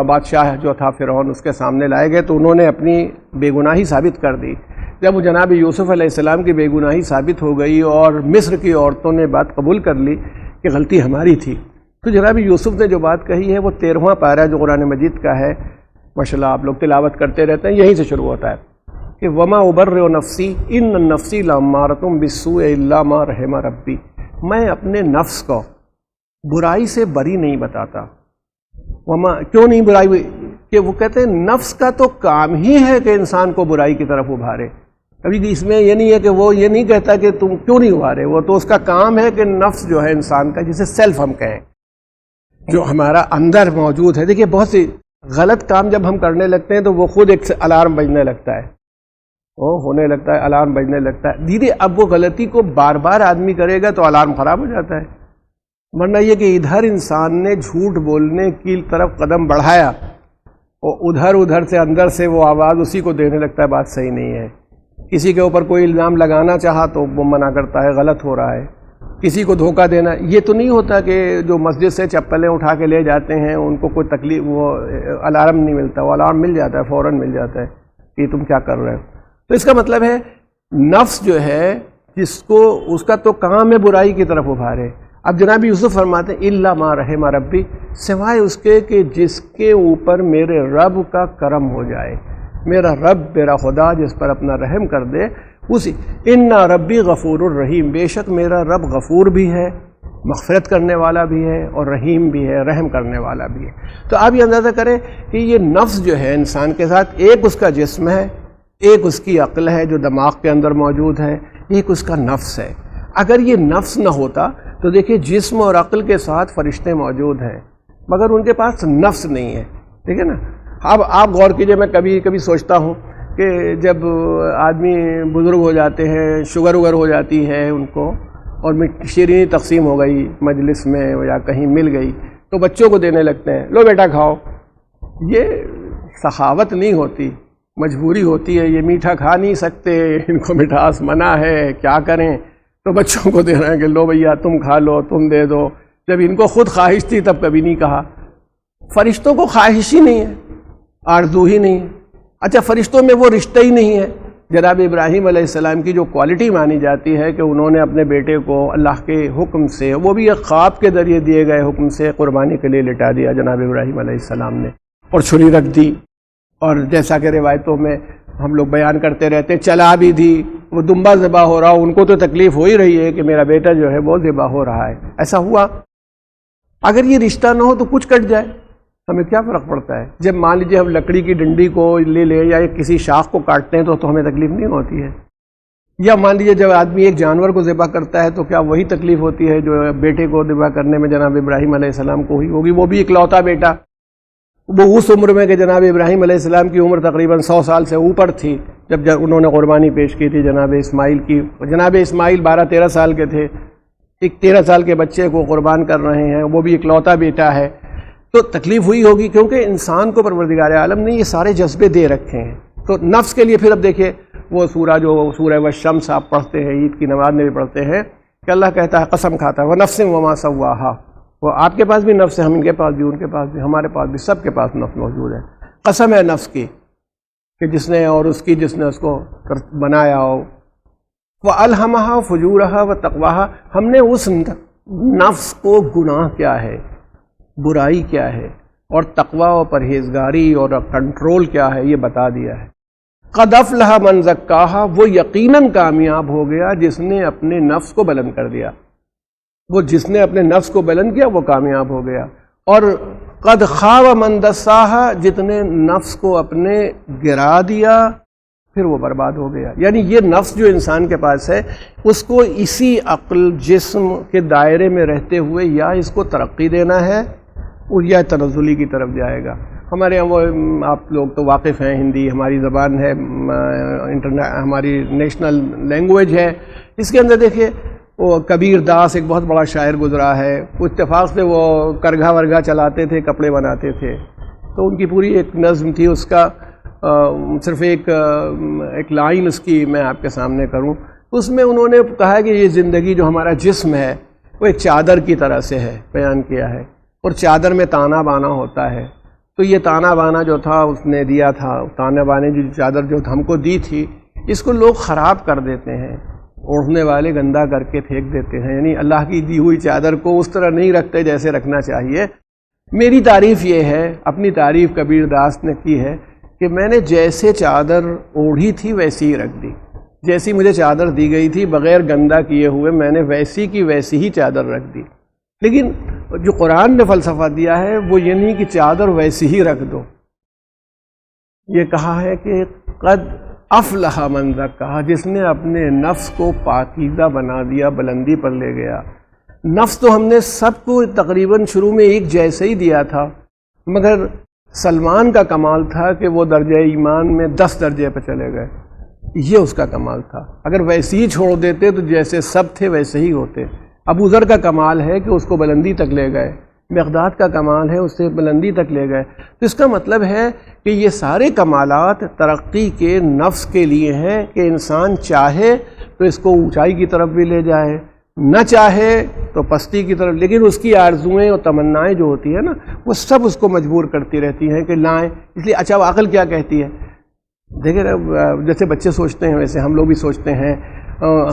بادشاہ جو تھا فرعون اس کے سامنے لائے گئے، تو انہوں نے اپنی بے گناہی ثابت کر دی. جب جناب یوسف علیہ السلام کی بے گناہی ثابت ہو گئی اور مصر کی عورتوں نے بات قبول کر لی کہ غلطی ہماری تھی، تو جناب یوسف نے جو بات کہی ہے وہ 13واں پارہ جو قرآن مجید کا ہے، ماشاءاللہ آپ لوگ تلاوت کرتے رہتے ہیں، یہیں سے شروع ہوتا ہے کہ وما ابرئ نفسی ان النفس لامارۃ بالسوء الا ما رحم ربی. میں اپنے نفس کو برائی سے بری نہیں بتاتا. وما کیوں نہیں برائی؟ کہ وہ کہتے ہیں نفس کا تو کام ہی ہے کہ انسان کو برائی کی طرف ابھارے. کبھی اس میں یہ نہیں ہے کہ وہ یہ نہیں کہتا کہ تم کیوں نہیں ابھارے، وہ تو اس کا کام ہے کہ نفس جو ہے انسان کا، جسے سیلف ہم کہیں، جو ہمارا اندر موجود ہے. دیکھیے بہت سی غلط کام جب ہم کرنے لگتے ہیں تو وہ خود ایک الارم بجنے لگتا ہے، وہ ہونے لگتا ہے، الارم بجنے لگتا ہے. دھیرے اب وہ غلطی کو بار بار آدمی کرے گا تو الارم خراب ہو جاتا ہے. ورنہ یہ کہ ادھر انسان نے جھوٹ بولنے کی طرف قدم بڑھایا اور ادھر سے اندر سے وہ آواز اسی کو دینے لگتا ہے بات صحیح نہیں ہے. کسی کے اوپر کوئی الزام لگانا چاہا تو وہ منع کرتا ہے غلط ہو رہا ہے. کسی کو دھوکہ دینا. یہ تو نہیں ہوتا کہ جو مسجد سے چپلیں اٹھا کے لے جاتے ہیں ان کو کوئی تکلیف، وہ الارم نہیں ملتا، وہ الارم مل جاتا ہے، فوراً مل جاتا ہے کہ تم کیا کر رہے ہو. تو اس کا مطلب ہے نفس جو ہے جس کو اس کا تو کام ہے برائی کی طرف ابھارے. اب جناب یوسف فرماتے ہیں الا ما رحم ربی، سوائے اس کے کہ جس کے اوپر میرے رب کا کرم ہو جائے، میرا رب، میرا خدا جس پر اپنا رحم کر دے، اسی. انا ربی غفور الرحیم، بے شک میرا رب غفور بھی ہے، مغفرت کرنے والا بھی ہے، اور رحیم بھی ہے، رحم کرنے والا بھی ہے. تو آپ یہ اندازہ کریں کہ یہ نفس جو ہے انسان کے ساتھ، ایک اس کا جسم ہے، ایک اس کی عقل ہے جو دماغ کے اندر موجود ہے، ایک اس کا نفس ہے. اگر یہ نفس نہ ہوتا تو دیکھیں جسم اور عقل کے ساتھ فرشتے موجود ہیں مگر ان کے پاس نفس نہیں ہے. ٹھیک ہے نا. اب آپ غور کیجئے، میں کبھی کبھی سوچتا ہوں کہ جب آدمی بزرگ ہو جاتے ہیں، شوگر وگر ہو جاتی ہے ان کو، اور شیرینی تقسیم ہو گئی مجلس میں یا کہیں مل گئی تو بچوں کو دینے لگتے ہیں، لو بیٹا کھاؤ. یہ سخاوت نہیں ہوتی، مجبوری ہوتی ہے. یہ میٹھا کھا نہیں سکتے، ان کو مٹھاس منع ہے، کیا کریں؟ تو بچوں کو دے رہے ہیں کہ لو بھیا تم کھا لو، تم دے دو. جب ان کو خود خواہش تھی تب کبھی نہیں کہا. فرشتوں کو خواہش ہی نہیں ہے، آرزو ہی نہیں ہے. اچھا فرشتوں میں وہ رشتہ ہی نہیں ہے. جناب ابراہیم علیہ السلام کی جو کوالٹی مانی جاتی ہے کہ انہوں نے اپنے بیٹے کو اللہ کے حکم سے، وہ بھی ایک خواب کے ذریعے دیے گئے حکم سے، قربانی کے لیے لٹا دیا جناب ابراہیم علیہ السلام نے، اور چھری رکھ دی. اور جیسا کہ روایتوں میں ہم لوگ بیان کرتے رہتے ہیں چلا بھی دی. وہ دمبا ذبح ہو رہا، ان کو تو تکلیف ہو ہی رہی ہے کہ میرا بیٹا جو ہے وہ ذبح ہو رہا ہے. ایسا ہوا. اگر یہ رشتہ نہ ہو تو کچھ کٹ جائے، ہمیں کیا فرق پڑتا ہے؟ جب مان لیجیے ہم لکڑی کی ڈنڈی کو لے لیں یا کسی شاخ کو کاٹتے ہیں تو ہمیں تکلیف نہیں ہوتی ہے. یا مان لیجیے جب آدمی ایک جانور کو ذبح کرتا ہے تو کیا وہی تکلیف ہوتی ہے جو بیٹے کو ذبح کرنے میں جناب ابراہیم علیہ السلام کو ہوئی ہوگی؟ وہ بھی اکلوتا بیٹا، وہ اس عمر میں کہ جناب ابراہیم علیہ السلام کی عمر تقریباً 100 سال سے اوپر تھی جب انہوں نے قربانی پیش کی تھی جناب اسماعیل کی. جناب اسماعیل 12-13 سال کے تھے، ایک 13 سال کے بچے کو قربان کر رہے ہیں، وہ بھی اکلوتا بیٹا ہے. تو تکلیف ہوئی ہوگی کیونکہ انسان کو پروردگار عالم نے یہ سارے جذبے دے رکھے ہیں. تو نفس کے لیے پھر اب دیکھیں وہ سورہ والشمس آپ پڑھتے ہیں، عید کی نماز میں بھی پڑھتے ہیں کہ اللہ کہتا ہے، قسم کھاتا ہے، وَنَفْسٍ وَمَا سَوَّاهَا. وہ آپ کے پاس بھی نفس ہے، ہم ان کے پاس بھی، ان کے پاس بھی، ہمارے پاس بھی، سب کے پاس نفس موجود ہے. قسم ہے نفس کی کہ جس نے، اور اس کی جس نے اس کو بنایا ہو. وَأَلْهَمَهَا فُجُورَهَا وَتَقْوَاهَا، ہم نے اس نفس کو گناہ کیا ہے، برائی کیا ہے، اور تقوی و پرہیزگاری اور کنٹرول کیا ہے یہ بتا دیا ہے. قَدْ أَفْلَحَ مَنْ زَكَّاهَا، وہ یقیناً کامیاب ہو گیا جس نے اپنے نفس کو بلند کر دیا. وہ جس نے اپنے نفس کو بلند کیا وہ کامیاب ہو گیا. اور قَدْ خَابَ مَنْ دَسَّاهَا، جس نے نفس کو اپنے گرا دیا پھر وہ برباد ہو گیا. یعنی یہ نفس جو انسان کے پاس ہے اس کو اسی عقل جسم کے دائرے میں رہتے ہوئے یا اس کو ترقی دینا ہے اور یا تنزلی کی طرف جائے گا. ہمارے یہاں وہ آپ لوگ تو واقف ہیں، ہندی ہماری زبان ہے، ہماری نیشنل لینگویج ہے. اس کے اندر دیکھیے وہ کبیر داس ایک بہت بڑا شاعر گزرا ہے، اتفاق سے وہ کرگھا ورگھا چلاتے تھے، کپڑے بناتے تھے. تو ان کی پوری ایک نظم تھی، اس کا صرف ایک لائن اس کی میں آپ کے سامنے کروں. اس میں انہوں نے کہا کہ یہ زندگی جو ہمارا جسم ہے وہ ایک چادر کی طرح سے ہے، بیان کیا ہے، اور چادر میں تانا بانا ہوتا ہے. تو یہ تانا بانا جو تھا اس نے دیا تھا، تانا بانے جو چادر جو ہم کو دی تھی، اس کو لوگ خراب کر دیتے ہیں، اوڑھنے والے گندا کر کے پھینک دیتے ہیں. یعنی اللہ کی دی ہوئی چادر کو اس طرح نہیں رکھتے جیسے رکھنا چاہیے. میری تعریف یہ ہے، اپنی تعریف کبیر داس نے کی ہے کہ میں نے جیسے چادر اوڑھی تھی ویسی ہی رکھ دی. جیسی مجھے چادر دی گئی تھی بغیر گندا کیے ہوئے میں نے ویسی کی ویسی ہی چادر رکھ دی. لیکن جو قرآن نے فلسفہ دیا ہے وہ یہ نہیں کہ چادر ویسی ہی رکھ دو. یہ کہا ہے کہ قد افلح من زکاہا، جس نے اپنے نفس کو پاکیزہ بنا دیا، بلندی پر لے گیا. نفس تو ہم نے سب کو تقریباً شروع میں ایک جیسے ہی دیا تھا، مگر سلمان کا کمال تھا کہ وہ درجہ ایمان میں 10 درجے پہ چلے گئے. یہ اس کا کمال تھا. اگر ویسے ہی چھوڑ دیتے تو جیسے سب تھے ویسے ہی ہوتے. ابو ذر کا کمال ہے کہ اس کو بلندی تک لے گئے، مقداد کا کمال ہے اس سے بلندی تک لے گئے. تو اس کا مطلب ہے کہ یہ سارے کمالات ترقی کے نفس کے لیے ہیں کہ انسان چاہے تو اس کو اونچائی کی طرف بھی لے جائے، نہ چاہے تو پستی کی طرف، لیکن اس کی آرزوئیں اور تمنائیں جو ہوتی ہیں نا وہ سب اس کو مجبور کرتی رہتی ہیں کہ لائیں. اس لیے اچھا وہ عقل کیا کہتی ہے؟ دیکھیں جیسے بچے سوچتے ہیں ویسے ہم لوگ بھی سوچتے ہیں.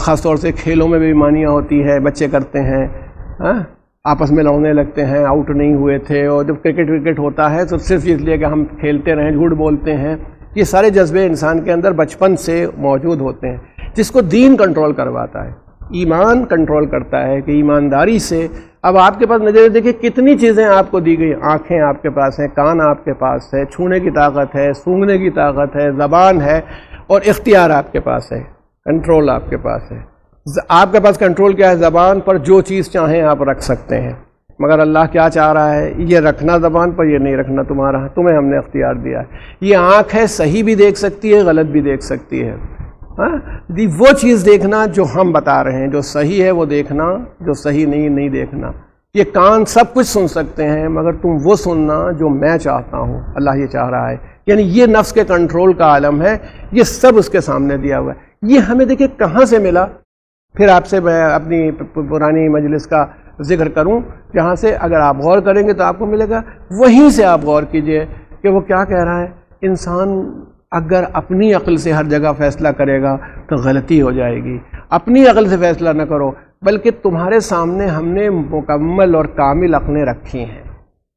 خاص طور سے کھیلوں میں بھی مانیاں ہوتی ہے، بچے کرتے ہیں آپس میں لڑنے لگتے ہیں، آؤٹ نہیں ہوئے تھے، اور جب کرکٹ ہوتا ہے تو صرف اس لیے کہ ہم کھیلتے رہیں، جھوٹ بولتے ہیں. یہ سارے جذبے انسان کے اندر بچپن سے موجود ہوتے ہیں، جس کو دین کنٹرول کرواتا ہے، ایمان کنٹرول کرتا ہے کہ ایمانداری سے. اب آپ کے پاس نظر دیکھیں کتنی چیزیں آپ کو دی گئی، آنکھیں آپ کے پاس ہیں، کان آپ کے پاس ہے، چھونے کی طاقت ہے، سونگھنے کی طاقت ہے، زبان ہے، اور اختیار آپ کے پاس ہے، کنٹرول آپ کے پاس ہے. آپ کے پاس کنٹرول کیا ہے؟ زبان پر جو چیز چاہیں آپ رکھ سکتے ہیں. مگر اللہ کیا چاہ رہا ہے؟ یہ رکھنا زبان پر، یہ نہیں رکھنا تمہارا، تمہیں ہم نے اختیار دیا ہے. یہ آنکھ ہے، صحیح بھی دیکھ سکتی ہے، غلط بھی دیکھ سکتی ہے. وہ چیز دیکھنا جو ہم بتا رہے ہیں، جو صحیح ہے وہ دیکھنا، جو صحیح نہیں دیکھنا. یہ کان سب کچھ سن سکتے ہیں، مگر تم وہ سننا جو میں چاہتا ہوں. اللہ یہ چاہ رہا ہے، یعنی یہ نفس کے کنٹرول کا عالم ہے، یہ سب اس کے سامنے دیا ہوا ہے. یہ ہمیں دیکھیں کہاں سے ملا. پھر آپ سے میں اپنی پرانی مجلس کا ذکر کروں جہاں سے اگر آپ غور کریں گے تو آپ کو ملے گا. وہیں سے آپ غور کیجئے کہ وہ کیا کہہ رہا ہے. انسان اگر اپنی عقل سے ہر جگہ فیصلہ کرے گا تو غلطی ہو جائے گی. اپنی عقل سے فیصلہ نہ کرو، بلکہ تمہارے سامنے ہم نے مکمل اور کامل عقلیں رکھی ہیں.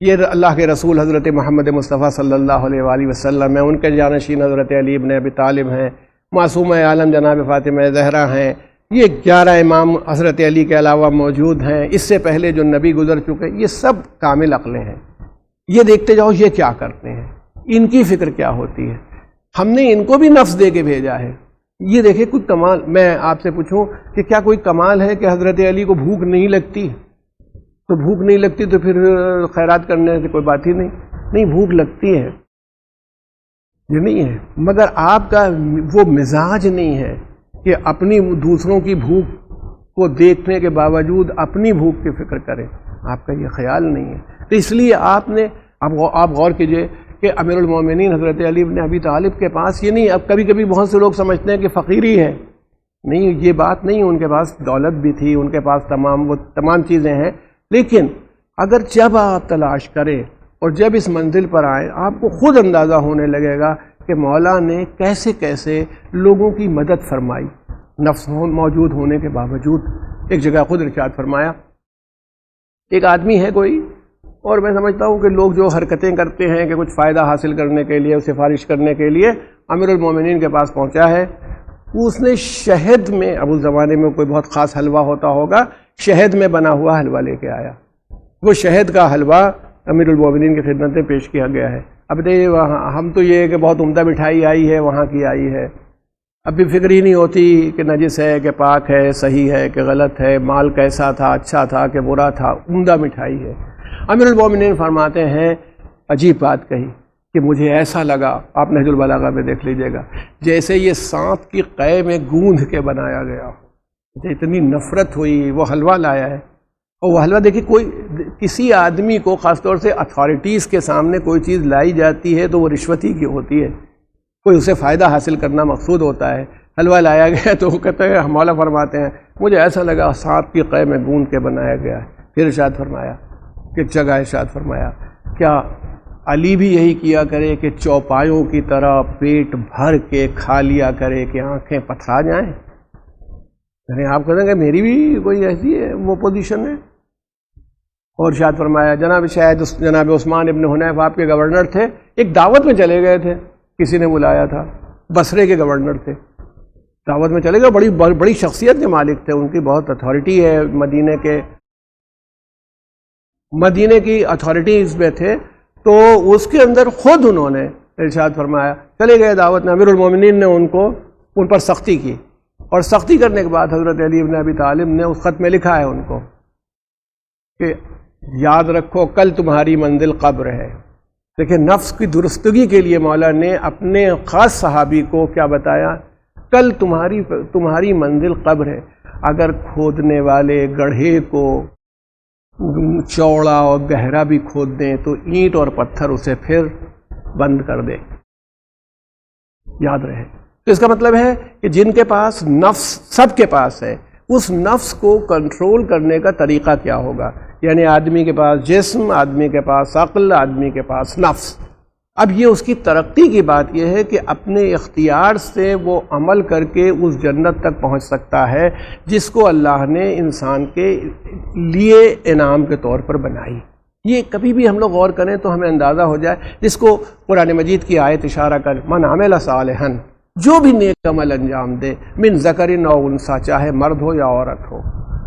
یہ اللہ کے رسول حضرت محمد مصطفیٰ صلی اللہ علیہ وآلہ وسلم ہیں، ان کے جانشین حضرت علی ابن ابی طالب ہیں، معصومہ عالم جناب فاطمہ زہرا ہیں. یہ 11 امام حضرت علی کے علاوہ موجود ہیں. اس سے پہلے جو نبی گزر چکے، یہ سب کامل عقلیں ہیں. یہ دیکھتے جاؤ یہ کیا کرتے ہیں، ان کی فکر کیا ہوتی ہے. ہم نے ان کو بھی نفس دے کے بھیجا ہے. یہ دیکھیں کوئی کمال. میں آپ سے پوچھوں کہ کیا کوئی کمال ہے کہ حضرت علی کو بھوک نہیں لگتی؟ تو بھوک نہیں لگتی تو پھر خیرات کرنے سے کوئی بات ہی نہیں. بھوک لگتی ہے، یہ نہیں ہے، مگر آپ کا وہ مزاج نہیں ہے کہ اپنی دوسروں کی بھوک کو دیکھنے کے باوجود اپنی بھوک کی فکر کریں. آپ کا یہ خیال نہیں ہے. تو اس لیے آپ غور کیجئے کہ امیر المومنین حضرت علی ابن ابی طالب کے پاس یہ نہیں. اب کبھی کبھی بہت سے لوگ سمجھتے ہیں کہ فقیری ہے. نہیں، یہ بات نہیں. ان کے پاس دولت بھی تھی، ان کے پاس تمام چیزیں ہیں. لیکن اگر جب آپ تلاش کریں اور جب اس منزل پر آئیں، آپ کو خود اندازہ ہونے لگے گا کہ مولا نے کیسے کیسے لوگوں کی مدد فرمائی نفس موجود ہونے کے باوجود. ایک جگہ خود ارشاد فرمایا، ایک آدمی ہے کوئی، اور میں سمجھتا ہوں کہ لوگ جو حرکتیں کرتے ہیں کہ کچھ فائدہ حاصل کرنے کے لیے، سفارش کرنے کے لیے امیر المومنین کے پاس پہنچا ہے. اس نے شہد میں، اب اس زمانے میں کوئی بہت خاص حلوہ ہوتا ہوگا، شہد میں بنا ہوا حلوہ لے کے آیا. وہ شہد کا حلوہ امیر المومنین کی خدمت میں پیش کیا گیا ہے. اب دیکھیے ہم تو یہ کہ بہت عمدہ مٹھائی آئی ہے، وہاں کی آئی ہے، اب بھی فکر ہی نہیں ہوتی کہ نجس ہے کہ پاک ہے، صحیح ہے کہ غلط ہے، مال کیسا تھا، اچھا تھا کہ برا تھا، عمدہ مٹھائی ہے. امیر المومنین فرماتے ہیں عجیب بات کہی کہ مجھے ایسا لگا، آپ نہج البلاغہ میں دیکھ لیجئے گا، جیسے یہ سانپ کی قے میں گوندھ کے بنایا گیا. مجھے اتنی نفرت ہوئی. وہ حلوہ لایا ہے، اور وہ حلوہ دیکھیے، کوئی کسی آدمی کو خاص طور سے اتھارٹیز کے سامنے کوئی چیز لائی جاتی ہے تو وہ رشوت ہی کی ہوتی ہے، کوئی اسے فائدہ حاصل کرنا مقصود ہوتا ہے. حلوہ لایا گیا تو وہ کہتے ہیں، مولا فرماتے ہیں مجھے ایسا لگا سانپ کی قے میں گوندھ کے بنایا گیا ہے. پھر ارشاد فرمایا کہ جگہ ارشاد فرمایا کیا علی بھی یہی کیا کرے کہ چوپایوں کی طرح پیٹ بھر کے کھا لیا کرے کہ آنکھیں پتھرا جائیں؟ یعنی آپ کہتے ہیں کہ میری بھی کوئی ایسی ہے وہ پوزیشن ہے. اور ارشاد فرمایا جناب عثمان ابن حنیف آپ کے گورنر تھے، ایک دعوت میں چلے گئے تھے، کسی نے بلایا تھا، بصرے کے گورنر تھے، دعوت میں چلے گئے، بڑی شخصیت کے مالک تھے، ان کی بہت اتھارٹی ہے، مدینے کی اتھارٹیز میں تھے. تو اس کے اندر خود انہوں نے ارشاد فرمایا، چلے گئے دعوت میں، امیر المومنین نے ان پر سختی کی، اور سختی کرنے کے بعد حضرت علی ابن ابی طالب نے اس خط میں لکھا ہے ان کو کہ یاد رکھو کل تمہاری منزل قبر ہے. دیکھیں نفس کی درستگی کے لیے مولا نے اپنے خاص صحابی کو کیا بتایا، کل تمہاری منزل قبر ہے. اگر کھودنے والے گڑھے کو چوڑا اور گہرا بھی کھود دیں تو اینٹ اور پتھر اسے پھر بند کر دے. یاد رہے. تو اس کا مطلب ہے کہ جن کے پاس نفس، سب کے پاس ہے، اس نفس کو کنٹرول کرنے کا طریقہ کیا ہوگا. یعنی آدمی کے پاس جسم، آدمی کے پاس عقل، آدمی کے پاس نفس. اب یہ اس کی ترقی کی بات یہ ہے کہ اپنے اختیار سے وہ عمل کر کے اس جنت تک پہنچ سکتا ہے جس کو اللہ نے انسان کے لیے انعام کے طور پر بنائی. یہ کبھی بھی ہم لوگ غور کریں تو ہمیں اندازہ ہو جائے، جس کو قرآن مجید کی آیت اشارہ کر، من عمل صالحا، جو بھی نیک عمل انجام دے، من ذکر او انثی، چاہے مرد ہو یا عورت ہو،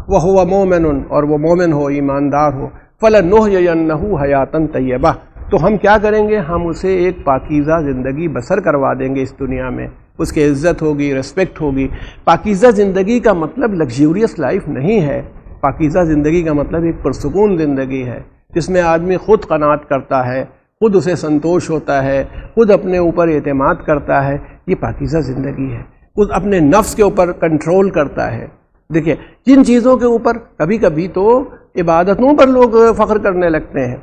وہو مومن، اور وہ مومن ہو، ایماندار ہو، فلنحینہ حیاتا طیبہ، تو ہم کیا کریں گے؟ ہم اسے ایک پاکیزہ زندگی بسر کروا دیں گے اس دنیا میں. اس کی عزت ہوگی، رسپیکٹ ہوگی. پاکیزہ زندگی کا مطلب لگزیوریس لائف نہیں ہے. پاکیزہ زندگی کا مطلب ایک پرسکون زندگی ہے جس میں آدمی خود قناعت کرتا ہے، خود اسے سنتوش ہوتا ہے، خود اپنے اوپر اعتماد کرتا ہے. یہ پاکیزہ زندگی ہے. خود اپنے نفس کے اوپر کنٹرول کرتا ہے. دیکھیں جن چیزوں کے اوپر کبھی کبھی تو عبادتوں پر لوگ فخر کرنے لگتے ہیں.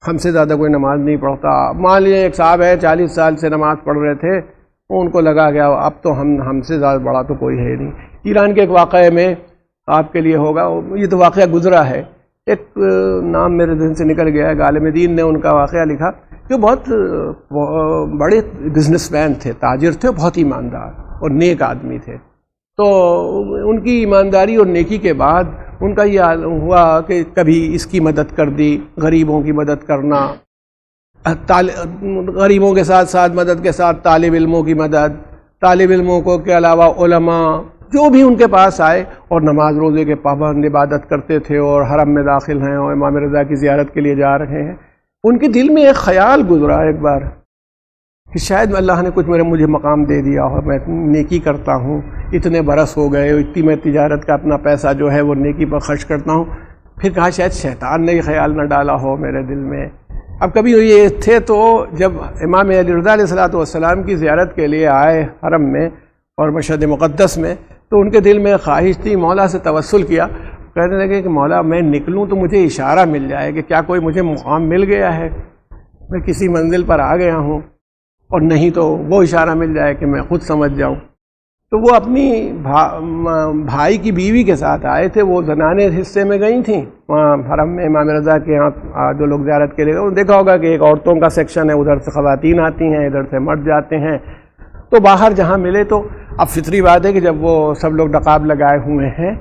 ہم سے زیادہ کوئی نماز نہیں پڑھتا. مان لیے ایک صاحب ہے 40 سال سے نماز پڑھ رہے تھے، ان کو لگا گیا اب تو ہم سے زیادہ بڑا تو کوئی ہے نہیں. ایران کے ایک واقعے میں آپ کے لیے ہوگا، یہ تو واقعہ گزرا ہے، ایک نام میرے ذہن سے نکل گیا ہے، غالب دین نے ان کا واقعہ لکھا، جو بہت بڑے بزنس مین تھے، تاجر تھے، بہت ایماندار اور نیک آدمی تھے. تو ان کی ایمانداری اور نیکی کے بعد ان کا یہ حال ہوا کہ کبھی اس کی مدد کر دی، غریبوں کی مدد کرنا، غریبوں کے ساتھ ساتھ مدد کے ساتھ طالب علموں کی مدد، طالب علموں کو کے علاوہ علماء جو بھی ان کے پاس آئے، اور نماز روزے کے پابند عبادت کرتے تھے، اور حرم میں داخل ہیں اور امام رضا کی زیارت کے لیے جا رہے ہیں. ان کے دل میں ایک خیال گزرا ایک بار کہ شاید اللہ نے کچھ مجھے مقام دے دیا ہو، میں نیکی کرتا ہوں، اتنے برس ہو گئے، اتنی میں تجارت کا اپنا پیسہ جو ہے وہ نیکی پر خرچ کرتا ہوں. پھر کہا شاید شیطان نے یہ خیال نہ ڈالا ہو میرے دل میں. اب کبھی یہ تھے تو جب امام علی رضا علیہ السلام کی زیارت کے لیے آئے حرم میں اور مشہد مقدس میں، تو ان کے دل میں خواہش تھی، مولا سے توسل کیا، کہنے لگے کہ مولا میں نکلوں تو مجھے اشارہ مل جائے کہ کیا کوئی مجھے مقام مل گیا ہے، میں کسی منزل پر آ گیا ہوں، اور نہیں تو وہ اشارہ مل جائے کہ میں خود سمجھ جاؤں. تو وہ اپنی بھائی کی بیوی کے ساتھ آئے تھے، وہ زنانے حصے میں گئی تھیں وہاں حرم میں امام رضا کے یہاں. جو لوگ زیارت کے لیے گئے دیکھا ہوگا کہ ایک عورتوں کا سیکشن ہے، ادھر سے خواتین آتی ہیں، ادھر سے مرد جاتے ہیں. تو باہر جہاں ملے تو اب فطری بات ہے کہ جب وہ سب لوگ نقاب لگائے ہوئے ہیں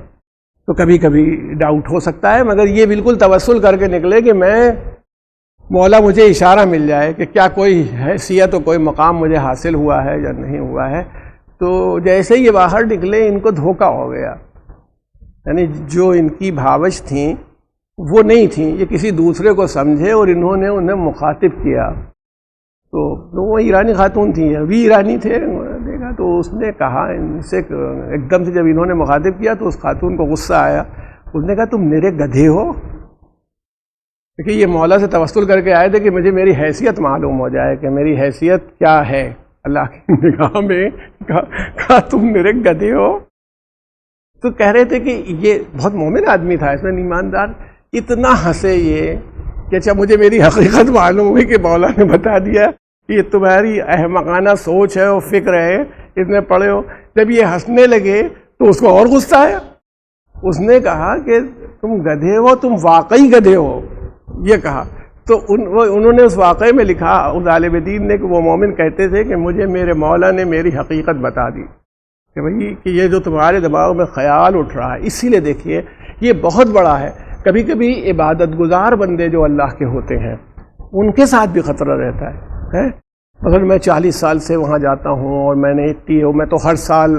تو کبھی کبھی ڈاؤٹ ہو سکتا ہے، مگر یہ بالکل توسل کر کے نکلے کہ میں مولا مجھے اشارہ مل جائے کہ کیا کوئی حیثیت و کوئی مقام مجھے حاصل ہوا ہے یا نہیں ہوا ہے. تو جیسے ہی یہ باہر نکلے ان کو دھوکہ ہو گیا، یعنی جو ان کی بھاوش تھیں وہ نہیں تھیں، یہ کسی دوسرے کو سمجھے اور انہوں نے انہیں مخاطب کیا. تو وہ ایرانی خاتون تھیں، ابھی ایرانی تھے. دیکھا تو اس نے کہا ان سے، ایک دم سے جب انہوں نے مخاطب کیا تو اس خاتون کو غصہ آیا. اس نے کہا تم میرے گدھے ہو. کہ یہ مولا سے توسل کر کے آئے تھے کہ مجھے میری حیثیت معلوم ہو جائے کہ میری حیثیت کیا ہے اللہ کی نگاہ میں. کہا تم میرے گدھے ہو. تو کہہ رہے تھے کہ یہ بہت مومن آدمی تھا، اس میں ایماندار. اتنا ہنسے یہ کہ اچھا مجھے میری حقیقت معلوم ہوئی کہ مولا نے بتا دیا یہ تمہاری احمقانہ سوچ ہے اور فکر ہے، اتنے پڑھے ہو. جب یہ ہنسنے لگے تو اس کو اور غصہ آیا. اس نے کہا کہ تم گدھے ہو، تم واقعی گدھے ہو، یہ کہا. تو انہوں نے اس واقعے میں لکھا غالب دین نے کہ وہ مومن کہتے تھے کہ مجھے میرے مولا نے میری حقیقت بتا دی کہ بھئی کہ یہ جو تمہارے دماغ میں خیال اٹھ رہا ہے. اسی لیے دیکھیے یہ بہت بڑا ہے. کبھی کبھی عبادت گزار بندے جو اللہ کے ہوتے ہیں ان کے ساتھ بھی خطرہ رہتا ہے. مثلا میں 40 سال سے وہاں جاتا ہوں اور میں نے میں تو ہر سال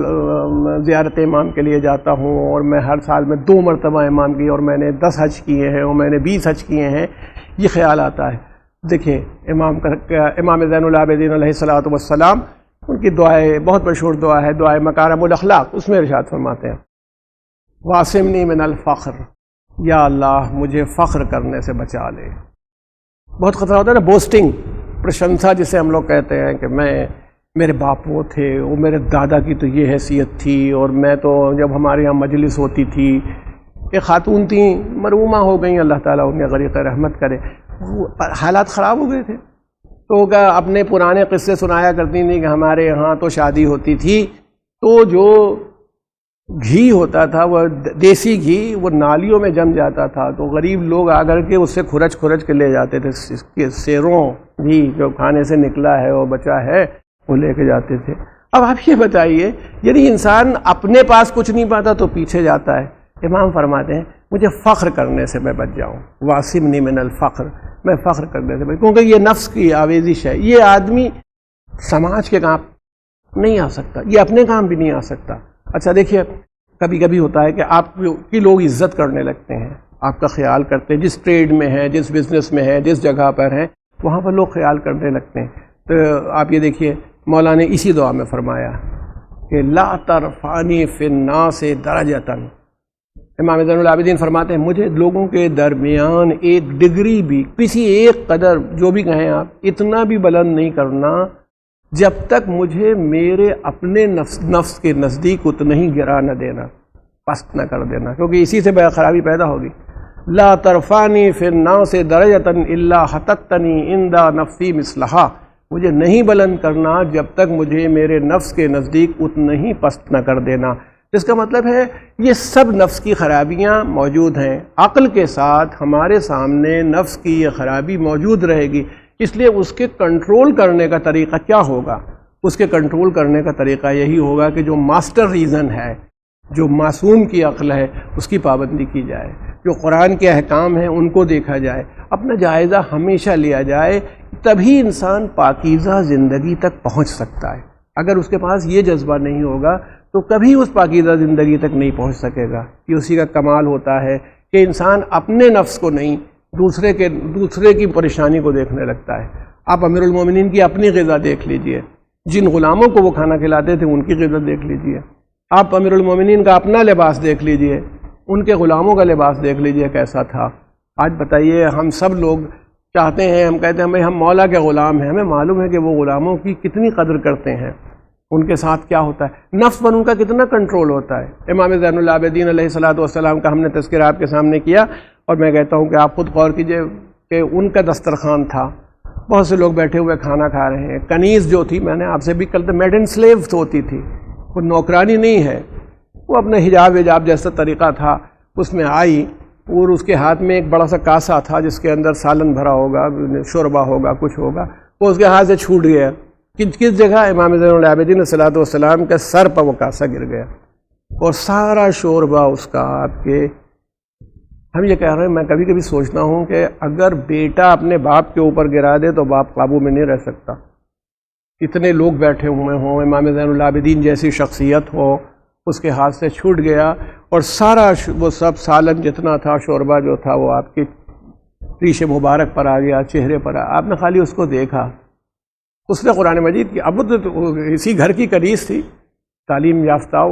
زیارت امام کے لیے جاتا ہوں، اور میں ہر سال میں 2 مرتبہ امام کی، اور میں نے 10 حج کیے ہیں، اور میں نے 20 حج کیے ہیں. یہ خیال آتا ہے. دیکھیں امام زین العابدین علیہ الصلوۃ والسلام، ان کی دعائیں بہت مشہور دعا ہے، دعائے مکارم الاخلاق. اس میں ارشاد فرماتے ہیں واسمنی من الفخر، یا اللہ مجھے فخر کرنے سے بچا لے. بہت خطرہ ہوتا ہے نا، بوسٹنگ، پرشنسا جسے ہم لوگ کہتے ہیں کہ میرے باپ وہ تھے، وہ میرے دادا کی تو یہ حیثیت تھی، اور میں تو جب ہمارے یہاں مجلس ہوتی تھی. ایک خاتون تھیں مرحومہ ہو گئیں، اللہ تعالیٰ انہیں غریق رحمت کرے. حالات خراب ہو گئے تھے تو اپنے پرانے قصے سنایا کرتی تھیں کہ ہمارے یہاں تو شادی ہوتی تھی تو جو گھی ہوتا تھا وہ دیسی گھی، وہ نالیوں میں جم جاتا تھا، تو غریب لوگ آ کر کے اس سے کھرچ کے لے جاتے تھے، سیروں گھی جو کھانے سے نکلا ہے وہ بچا ہے وہ لے کے جاتے تھے۔ اب آپ یہ بتائیے، یعنی انسان اپنے پاس کچھ نہیں پاتا تو پیچھے جاتا ہے۔ امام فرماتے ہیں مجھے فخر کرنے سے میں بچ جاؤں، واصمنی من الفخر، میں فخر کرنے سے بچ، کیونکہ یہ نفس کی آویزش ہے۔ یہ آدمی سماج کے کام نہیں آ سکتا، یہ اپنے کام بھی نہیں آ سکتا۔ اچھا دیکھیے، کبھی کبھی ہوتا ہے کہ آپ کی لوگ عزت کرنے لگتے ہیں، آپ کا خیال کرتے ہیں، جس ٹریڈ میں ہیں، جس بزنس میں ہیں، جس جگہ پر ہیں، وہاں پر لوگ خیال کرنے لگتے ہیں۔ تو آپ یہ دیکھیے، مولا نے اسی دعا میں فرمایا کہ لا ترفعنی فی الناس درجۃ، امام زین العابدین فرماتے ہیں مجھے لوگوں کے درمیان ایک ڈگری بھی، کسی ایک قدر، جو بھی کہیں آپ، اتنا بھی بلند نہیں کرنا جب تک مجھے میرے اپنے نفس کے نزدیک اتنا ہی گرا نہ دینا، پست نہ کر دینا، کیونکہ اسی سے بے خرابی پیدا ہوگی۔ لا ترفعنی فی الناس درجۃ الا حطتنی عند نفسی مثلہا، مجھے نہیں بلند کرنا جب تک مجھے میرے نفس کے نزدیک اتنا ہی پست نہ کر دینا۔ اس کا مطلب ہے یہ سب نفس کی خرابیاں موجود ہیں، عقل کے ساتھ ہمارے سامنے نفس کی یہ خرابی موجود رہے گی، اس لیے اس کے کنٹرول کرنے کا طریقہ کیا ہوگا؟ اس کے کنٹرول کرنے کا طریقہ یہی ہوگا کہ جو ماسٹر ریزن ہے، جو معصوم کی عقل ہے، اس کی پابندی کی جائے، جو قرآن کے احکام ہیں ان کو دیکھا جائے، اپنا جائزہ ہمیشہ لیا جائے، تبھی انسان پاکیزہ زندگی تک پہنچ سکتا ہے۔ اگر اس کے پاس یہ جذبہ نہیں ہوگا تو کبھی اس پاکیزہ زندگی تک نہیں پہنچ سکے گا۔ یہ اسی کا کمال ہوتا ہے کہ انسان اپنے نفس کو نہیں، دوسرے کی پریشانی کو دیکھنے لگتا ہے۔ آپ امیر المومنین کی اپنی غذا دیکھ لیجئے، جن غلاموں کو وہ کھانا کھلاتے تھے ان کی غذا دیکھ لیجئے، آپ امیر المومنین کا اپنا لباس دیکھ لیجئے، ان کے غلاموں کا لباس دیکھ لیجئے کیسا تھا۔ آج بتائیے، ہم سب لوگ چاہتے ہیں، ہم کہتے ہیں بھائی ہم مولا کے غلام ہیں، ہمیں معلوم ہے کہ وہ غلاموں کی کتنی قدر کرتے ہیں، ان کے ساتھ کیا ہوتا ہے، نفس پر ان کا کتنا کنٹرول ہوتا ہے۔ امام زین العابدین علیہ الصلوۃ والسلام کا ہم نے تذکرہ آپ کے سامنے کیا، اور میں کہتا ہوں کہ آپ خود غور کیجئے کہ ان کا دسترخوان تھا، بہت سے لوگ بیٹھے ہوئے کھانا کھا رہے ہیں، کنیز جو تھی، میں نے آپ سے بھی کل میڈن سلیو ہوتی تھی، وہ نوکرانی نہیں ہے، وہ اپنا حجاب جیسا طریقہ تھا، اس میں آئی اور اس کے ہاتھ میں ایک بڑا سا کاسا تھا جس کے اندر سالن بھرا ہوگا، شوربہ ہوگا، کچھ ہوگا، وہ اس کے ہاتھ سے چھوٹ گیا۔ کس جگہ؟ امام زین العابدین علیہ الصلوۃ والسلام کے سر پر وہ کاسا گر گیا، اور سارا شوربہ اس کا آپ کے، ہم یہ کہہ رہے ہیں، میں کبھی کبھی سوچتا ہوں کہ اگر بیٹا اپنے باپ کے اوپر گرا دے تو باپ قابو میں نہیں رہ سکتا، اتنے لوگ بیٹھے ہوئے ہوں، امام زین العابدین جیسی شخصیت ہو، اس کے ہاتھ سے چھوٹ گیا اور سارا وہ سب سالن جتنا تھا، شوربہ جو تھا، وہ آپ کے ریش مبارک پر آ گیا، چہرے پر آپ نے خالی اس کو دیکھا۔ اس نے قرآن مجید کی، اب تو اسی گھر کی کنیز تھی، تعلیم یافتہ،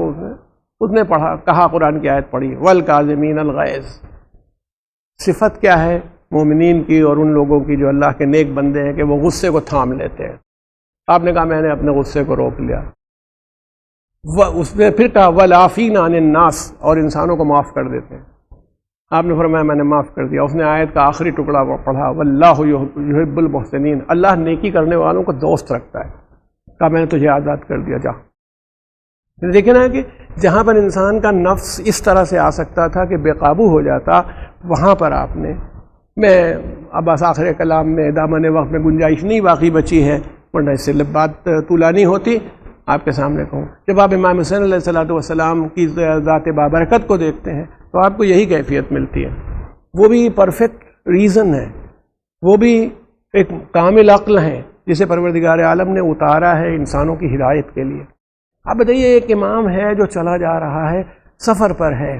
اس نے پڑھا، کہا قرآن کی آیت پڑھی، والکاظمین الغیظ۔ صفت کیا ہے مومنین کی اور ان لوگوں کی جو اللہ کے نیک بندے ہیں کہ وہ غصے کو تھام لیتے ہیں۔ آپ نے کہا میں نے اپنے غصے کو روک لیا۔ اس نے پھر کہا والعافین عن الناس، اور انسانوں کو معاف کر دیتے ہیں۔ آپ نے فرمایا میں نے معاف کر دیا۔ اس نے آیت کا آخری ٹکڑا پڑھا، واللہ یحب المحسنین، اللہ نیکی کرنے والوں کو دوست رکھتا ہے۔ کہا میں نے تجھے آزاد کر دیا، جا۔ دیکھیں نا کہ جہاں پر انسان کا نفس اس طرح سے آ سکتا تھا کہ بے قابو ہو جاتا، وہاں پر آپ نے، میں اب آخر کلام میں دامن وقت میں گنجائش نہیں باقی بچی ہے، ورنہ اس سے بات طولانی ہوتی، آپ کے سامنے کہوں، جب آپ امام حسین علیہ الصلوۃ والسلام کی ذات بابرکت کو دیکھتے ہیں تو آپ کو یہی کیفیت ملتی ہے۔ وہ بھی پرفیکٹ ریزن ہے، وہ بھی ایک کامل عقل ہے جسے پروردگار عالم نے اتارا ہے انسانوں کی ہدایت کے لیے۔ اب بتائیے، ایک امام ہے جو چلا جا رہا ہے، سفر پر ہے،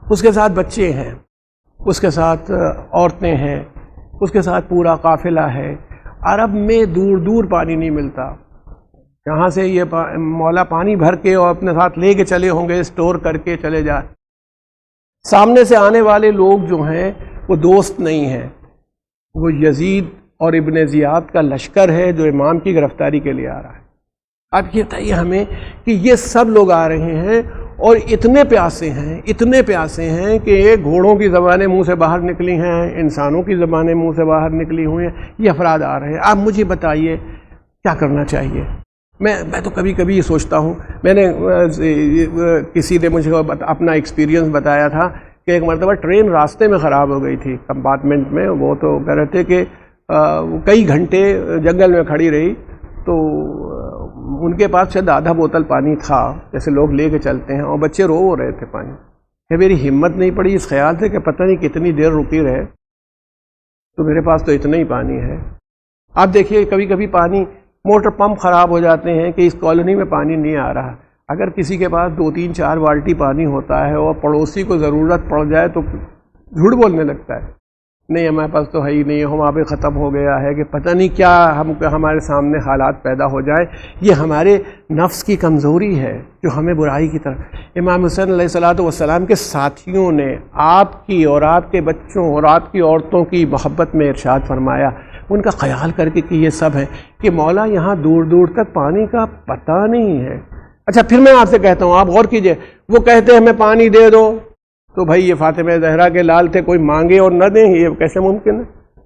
اس کے ساتھ بچے ہیں، اس کے ساتھ عورتیں ہیں، اس کے ساتھ پورا قافلہ ہے۔ عرب میں دور دور پانی نہیں ملتا، یہاں سے یہ مولا پانی بھر کے اور اپنے ساتھ لے کے چلے ہوں گے، اسٹور کر کے چلے جائیں۔ سامنے سے آنے والے لوگ جو ہیں وہ دوست نہیں ہیں، وہ یزید اور ابن زیاد کا لشکر ہے جو امام کی گرفتاری کے لیے آ رہا ہے۔ اب یہ بتائیے ہمیں کہ یہ سب لوگ آ رہے ہیں اور اتنے پیاسے ہیں کہ گھوڑوں کی زبانیں منہ سے باہر نکلی ہیں، انسانوں کی زبانیں منہ سے باہر نکلی ہوئی ہیں، یہ افراد آ رہے ہیں۔ آپ مجھے بتائیے کیا کرنا چاہیے؟ میں تو کبھی کبھی یہ سوچتا ہوں، میں نے کسی نے مجھے اپنا ایکسپیرینس بتایا تھا کہ ایک مرتبہ ٹرین راستے میں خراب ہو گئی تھی کمپارٹمنٹ میں، وہ تو کہہ رہے تھے کہ کئی گھنٹے جنگل میں کھڑی رہی، تو ان کے پاس شاید آدھا بوتل پانی تھا جیسے لوگ لے کے چلتے ہیں، اور بچے رو رہے تھے پانی، کہ میری ہمت نہیں پڑی اس خیال سے کہ پتہ نہیں کتنی دیر رکی رہے، تو میرے پاس تو اتنا ہی پانی ہے۔ آپ دیکھیے کبھی کبھی پانی، موٹر پمپ خراب ہو جاتے ہیں کہ اس کالونی میں پانی نہیں آ رہا، اگر کسی کے پاس 2 3 4 بالٹی پانی ہوتا ہے اور پڑوسی کو ضرورت پڑ جائے تو جھوٹ بولنے لگتا ہے، نہیں ہمارے پاس تو ہے ہی نہیں، وہاں پہ ختم ہو گیا ہے، کہ پتہ نہیں کیا ہمارے سامنے حالات پیدا ہو جائیں۔ یہ ہمارے نفس کی کمزوری ہے جو ہمیں برائی کی طرف۔ امام حسین علیہ الصلوۃ والسلام کے ساتھیوں نے آپ کی اور آپ کے بچوں اور آپ کی عورتوں کی محبت میں ارشاد فرمایا، ان کا خیال کر کے کہ یہ سب ہے، کہ مولا یہاں دور دور تک پانی کا پتہ نہیں ہے۔ اچھا پھر میں آپ سے کہتا ہوں، آپ غور کیجئے، وہ کہتے ہیں ہمیں پانی دے دو، تو بھائی یہ فاطمہ زہرا کے لال تھے، کوئی مانگے اور نہ دیں، یہ کیسے ممکن ہے؟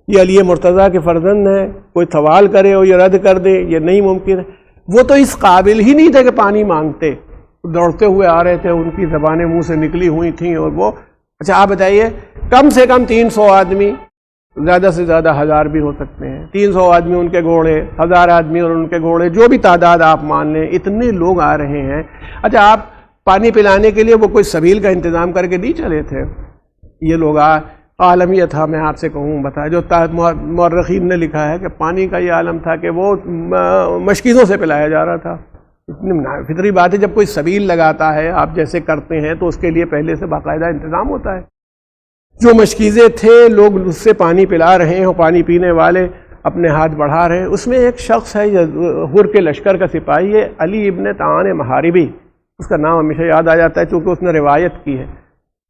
یہ علی مرتضیٰ کے فرزند ہیں، کوئی سوال کرے اور یہ رد کر دے، یہ نہیں ممکن ہے۔ وہ تو اس قابل ہی نہیں تھے کہ پانی مانگتے، دوڑتے ہوئے آ رہے تھے، ان کی زبانیں منہ سے نکلی ہوئی تھیں، اور وہ اچھا آپ بتائیے، کم سے کم 300 آدمی، زیادہ سے زیادہ 1000 بھی ہو سکتے ہیں، 300 آدمی ان کے گھوڑے، 1000 آدمی اور ان کے گھوڑے، جو بھی تعداد آپ مان لیں، اتنے لوگ آ رہے ہیں۔ اچھا آپ پانی پلانے کے لیے وہ کوئی سبیل کا انتظام کر کے نہیں چلے تھے؟ یہ لوگ عالم یہ تھا، میں آپ سے کہوں بتایا، جو مورخین نے لکھا ہے کہ پانی کا یہ عالم تھا کہ وہ مشکیزوں سے پلایا جا رہا تھا۔ فطری بات ہے، جب کوئی سبیل لگاتا ہے آپ جیسے کرتے ہیں تو اس کے لیے پہلے سے باقاعدہ انتظام ہوتا ہے۔ جو مشکیزیں تھے، لوگ اس سے پانی پلا رہے ہیں اور پانی پینے والے اپنے ہاتھ بڑھا رہے ہیں۔ اس میں ایک شخص ہے، حر کے لشکر کا سپاہی ہے، علی ابن طعان محاربی، اس کا نام ہمیشہ یاد آ جاتا ہے چونکہ اس نے روایت کی ہے۔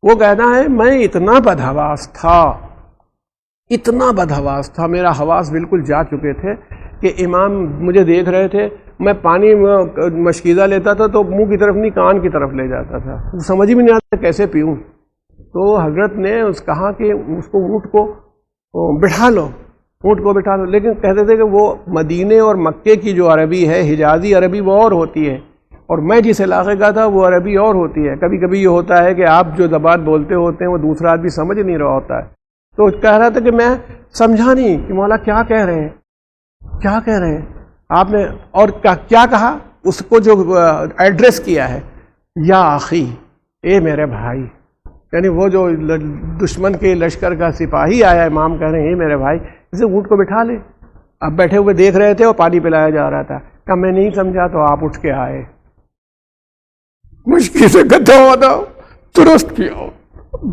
وہ کہتا ہے میں اتنا بدحواس تھا، میرا حواس بالکل جا چکے تھے کہ امام مجھے دیکھ رہے تھے، میں پانی مشکیزہ لیتا تھا تو منہ کی طرف نہیں کان کی طرف لے جاتا تھا، سمجھ ہی نہیں آتا کیسے پیوں۔ تو حضرت نے کہا کہ اس کو اونٹ کو بٹھا لو، لیکن کہتے تھے کہ وہ مدینے اور مکے کی جو عربی ہے، حجازی عربی، وہ اور ہوتی ہے، اور میں جس علاقے کا تھا وہ عربی اور ہوتی ہے۔ کبھی کبھی یہ ہوتا ہے کہ آپ جو زبان بولتے ہوتے ہیں وہ دوسرا آدمی سمجھ نہیں رہا ہوتا ہے، تو کہہ رہا تھا کہ میں سمجھا نہیں کہ مولا کیا کہہ رہے ہیں آپ نے، اور کیا کہا، اس کو جو ایڈریس کیا ہے، یا آخی، اے میرے بھائی، یعنی وہ جو دشمن کے لشکر کا سپاہی آیا، امام کہہ رہے ہیں اے میرے بھائی، اسے اونٹ کو بٹھا لے۔ اب بیٹھے ہوئے دیکھ رہے تھے اور پانی پلایا جا رہا تھا، کہ میں نہیں سمجھا، تو آپ اٹھ کے آئے، مشکل سے گدھا ہوتا درست کیا،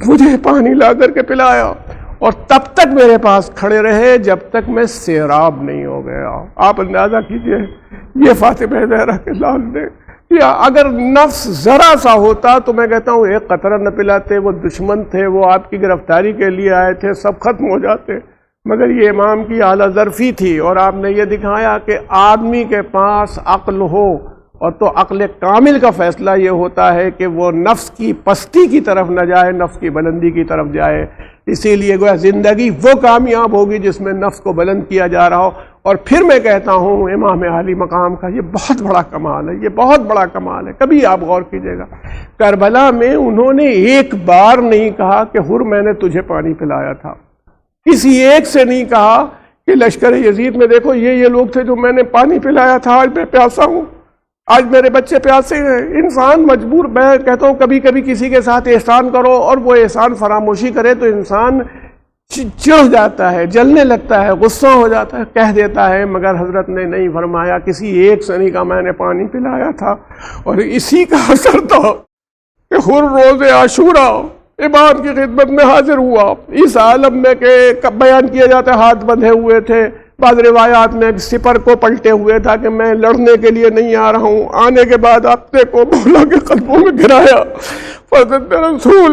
مجھے پانی لا کر کے پلایا، اور تب تک میرے پاس کھڑے رہے جب تک میں سیراب نہیں ہو گیا۔ آپ اندازہ کیجئے، یہ فاطمہ زہرا کے لال نے، یا اگر نفس ذرا سا ہوتا تو میں کہتا ہوں ایک قطرہ نہ پلاتے، وہ دشمن تھے، وہ آپ کی گرفتاری کے لیے آئے تھے، سب ختم ہو جاتے، مگر یہ امام کی اعلیٰ ظرفی تھی، اور آپ نے یہ دکھایا کہ آدمی کے پاس عقل ہو، اور تو عقل کامل کا فیصلہ یہ ہوتا ہے کہ وہ نفس کی پستی کی طرف نہ جائے، نفس کی بلندی کی طرف جائے۔ اسی لیے گویا زندگی وہ کامیاب ہوگی جس میں نفس کو بلند کیا جا رہا ہو۔ اور پھر میں کہتا ہوں امام عالی مقام کا یہ بہت بڑا کمال ہے، یہ بہت بڑا کمال ہے۔ کبھی آپ غور کیجئے گا، کربلا میں انہوں نے ایک بار نہیں کہا کہ حر میں نے تجھے پانی پلایا تھا، کسی ایک سے نہیں کہا کہ لشکر یزید میں دیکھو یہ لوگ تھے جو میں نے پانی پلایا تھا، آج میں پیاسا ہوں، آج میرے بچے پیاسے ہیں۔ انسان مجبور، میں کہتا ہوں کبھی کبھی کسی کے ساتھ احسان کرو اور وہ احسان فراموشی کرے تو انسان چڑھ جاتا ہے، جلنے لگتا ہے، غصہ ہو جاتا ہے، کہہ دیتا ہے، مگر حضرت نے نہیں فرمایا، کسی ایک سے نہیں کہا میں نے پانی پلایا تھا۔ اور اسی کا اثر تھا کہ حر روز عاشورہ امام کی خدمت میں حاضر ہوا، اس عالم میں کہ بیان کیا جاتا ہے ہاتھ بندھے ہوئے تھے، بعض روایات میں سپر کو پلٹے ہوئے تھا کہ میں لڑنے کے لیے نہیں آ رہا ہوں، آنے کے بعد اپنے کو مولا کے قدموں میں گرایا، فرزند رسول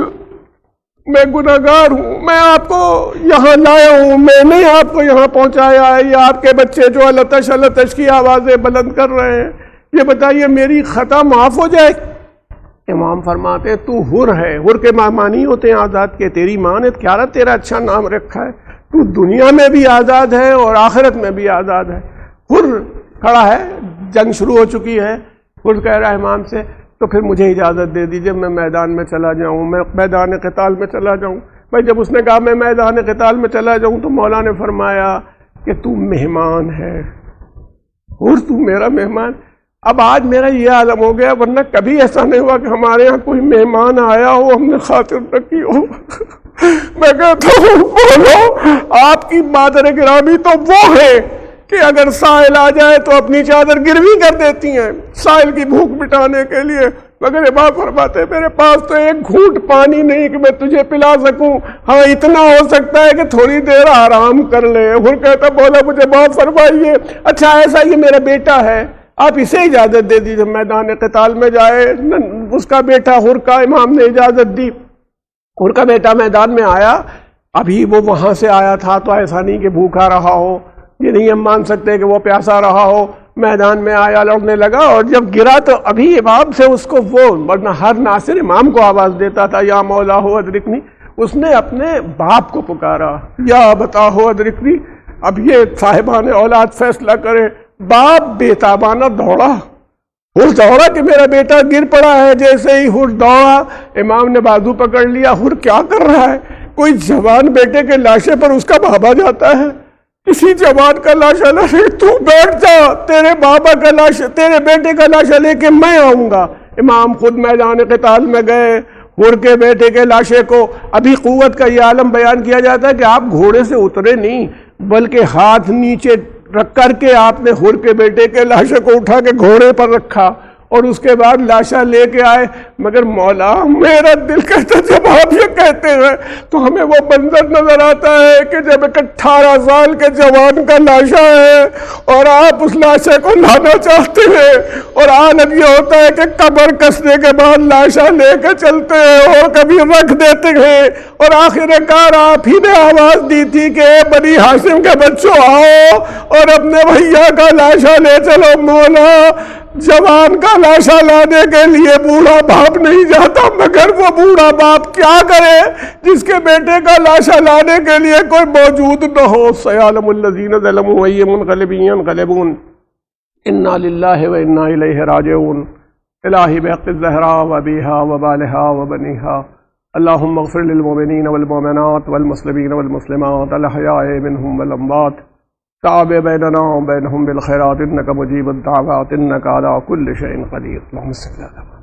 میں گناہگار ہوں، میں آپ کو یہاں لایا ہوں، میں نے آپ کو یہاں پہنچایا ہے، یہ آپ کے بچے جو التش کی آوازیں بلند کر رہے ہیں، یہ بتائیے میری خطا معاف ہو جائے۔ امام فرماتے تو حر ہے، حر کے معنی ہوتے ہیں آزاد کے، تیری ماں نے کیا تیرا اچھا نام رکھا ہے، تو دنیا میں بھی آزاد ہے اور آخرت میں بھی آزاد ہے۔ حر کھڑا ہے، جنگ شروع ہو چکی ہے، خود کہہ رہا ہے امام سے تو پھر مجھے اجازت دے دیجیے میں میدان میں چلا جاؤں، میں میدان قتال میں چلا جاؤں۔ بھائی جب اس نے کہا میں میدان قتال میں چلا جاؤں تو مولا نے فرمایا کہ تو مہمان ہے اور تو میرا مہمان۔ اب آج میرا یہ عالم ہو گیا، ورنہ کبھی ایسا نہیں ہوا کہ ہمارے یہاں کوئی مہمان آیا ہو ہم نے خاطر رکھی ہو۔ میں کہتا ہوں بولو آپ کی مادر گرامی تو وہ ہے کہ اگر سائل آ جائے تو اپنی چادر گروی کر دیتی ہیں سائل کی بھوک مٹانے کے لیے، مگر امام فرماتے میرے پاس تو ایک گھونٹ پانی نہیں کہ میں تجھے پلا سکوں، ہاں اتنا ہو سکتا ہے کہ تھوڑی دیر آرام کر لے۔ اور کہتا بولا مجھے معاف فرمائیے، اچھا ایسا یہ میرا بیٹا ہے، آپ اسے اجازت دے دیجیے میدان قتال میں جائے۔ اس کا بیٹا حر کا امام نے اجازت دی، حر کا بیٹا میدان میں آیا، ابھی وہ وہاں سے آیا تھا تو ایسا نہیں کہ بھوکا رہا ہو، یہ نہیں ہم مان سکتے کہ وہ پیاسا رہا ہو، میدان میں آیا لڑنے لگا اور جب گرا تو ابھی امام سے اس کو وہ، ورنہ ہر ناصر امام کو آواز دیتا تھا یا مولا ہو ادرکنی، اس نے اپنے باپ کو پکارا یا بتا ہو ادرکنی۔ اب یہ صاحبان اولاد فیصلہ کرے، باپ بیتابانہ دوڑا، حر دوڑا کہ میرا بیٹا گر پڑا ہے، جیسے ہی حر دوڑا امام نے بازو پکڑ لیا، حر کیا کر رہا ہے؟ کوئی جوان بیٹے کے لاشے پر اس کا بابا جاتا ہے، کسی جوان کا لاشا لے، تو بیٹھ جا، تیرے بابا کا لاشا، تیرے بیٹے کا لاشا لے کے میں آؤں گا۔ امام خود میدان قتال میں گئے، حر کے بیٹے کے لاشے کو، ابھی قوت کا یہ عالم بیان کیا جاتا ہے کہ آپ گھوڑے سے اترے نہیں بلکہ ہاتھ نیچے رکھ کر کے آپ نے حر کے بیٹے کے لاشے کو اٹھا کے گھوڑے پر رکھا اور اس کے بعد لاشا لے کے آئے۔ مگر مولا میرا دل کہتا جب آپ یہ کہتے ہیں تو ہمیں وہ منظر نظر آتا ہے کہ جب ایک 18 سال کے جوان کا لاشا ہے اور آپ اس لاشے کو لانا چاہتے ہیں، اور حالت یہ ہوتا ہے کہ قبر کسنے کے بعد لاشا لے کے چلتے ہیں اور کبھی رکھ دیتے ہیں، اور آخر کار آپ ہی نے آواز دی تھی کہ بنی ہاشم کے بچوں آؤ اور اپنے بھیا کا لاشا لے چلو۔ مولا جوان کا لاشا لانے کے لیے بوڑھا باپ نہیں جاتا، مگر وہ بوڑھا باپ کیا کرے جس کے بیٹے کا لاشا لانے کے لیے کوئی موجود نہ ہو۔ سیعلم الذین ظلموا ای منقلب ینقلبون انا للہ و انا الیہ راجعون۔ الہی بحق الزہراء و ابیہا و بالہا و بنیہا اللہم اغفر للمؤمنین والمؤمنات والمسلمین والمسلمات الاحیاء منہم والاموات، تعب بیننا و بینہم بالخیرات انک مجیب الدعوات انک علی کل شیء قدیر۔ اللہم صلی اللہ علیہ وسلم۔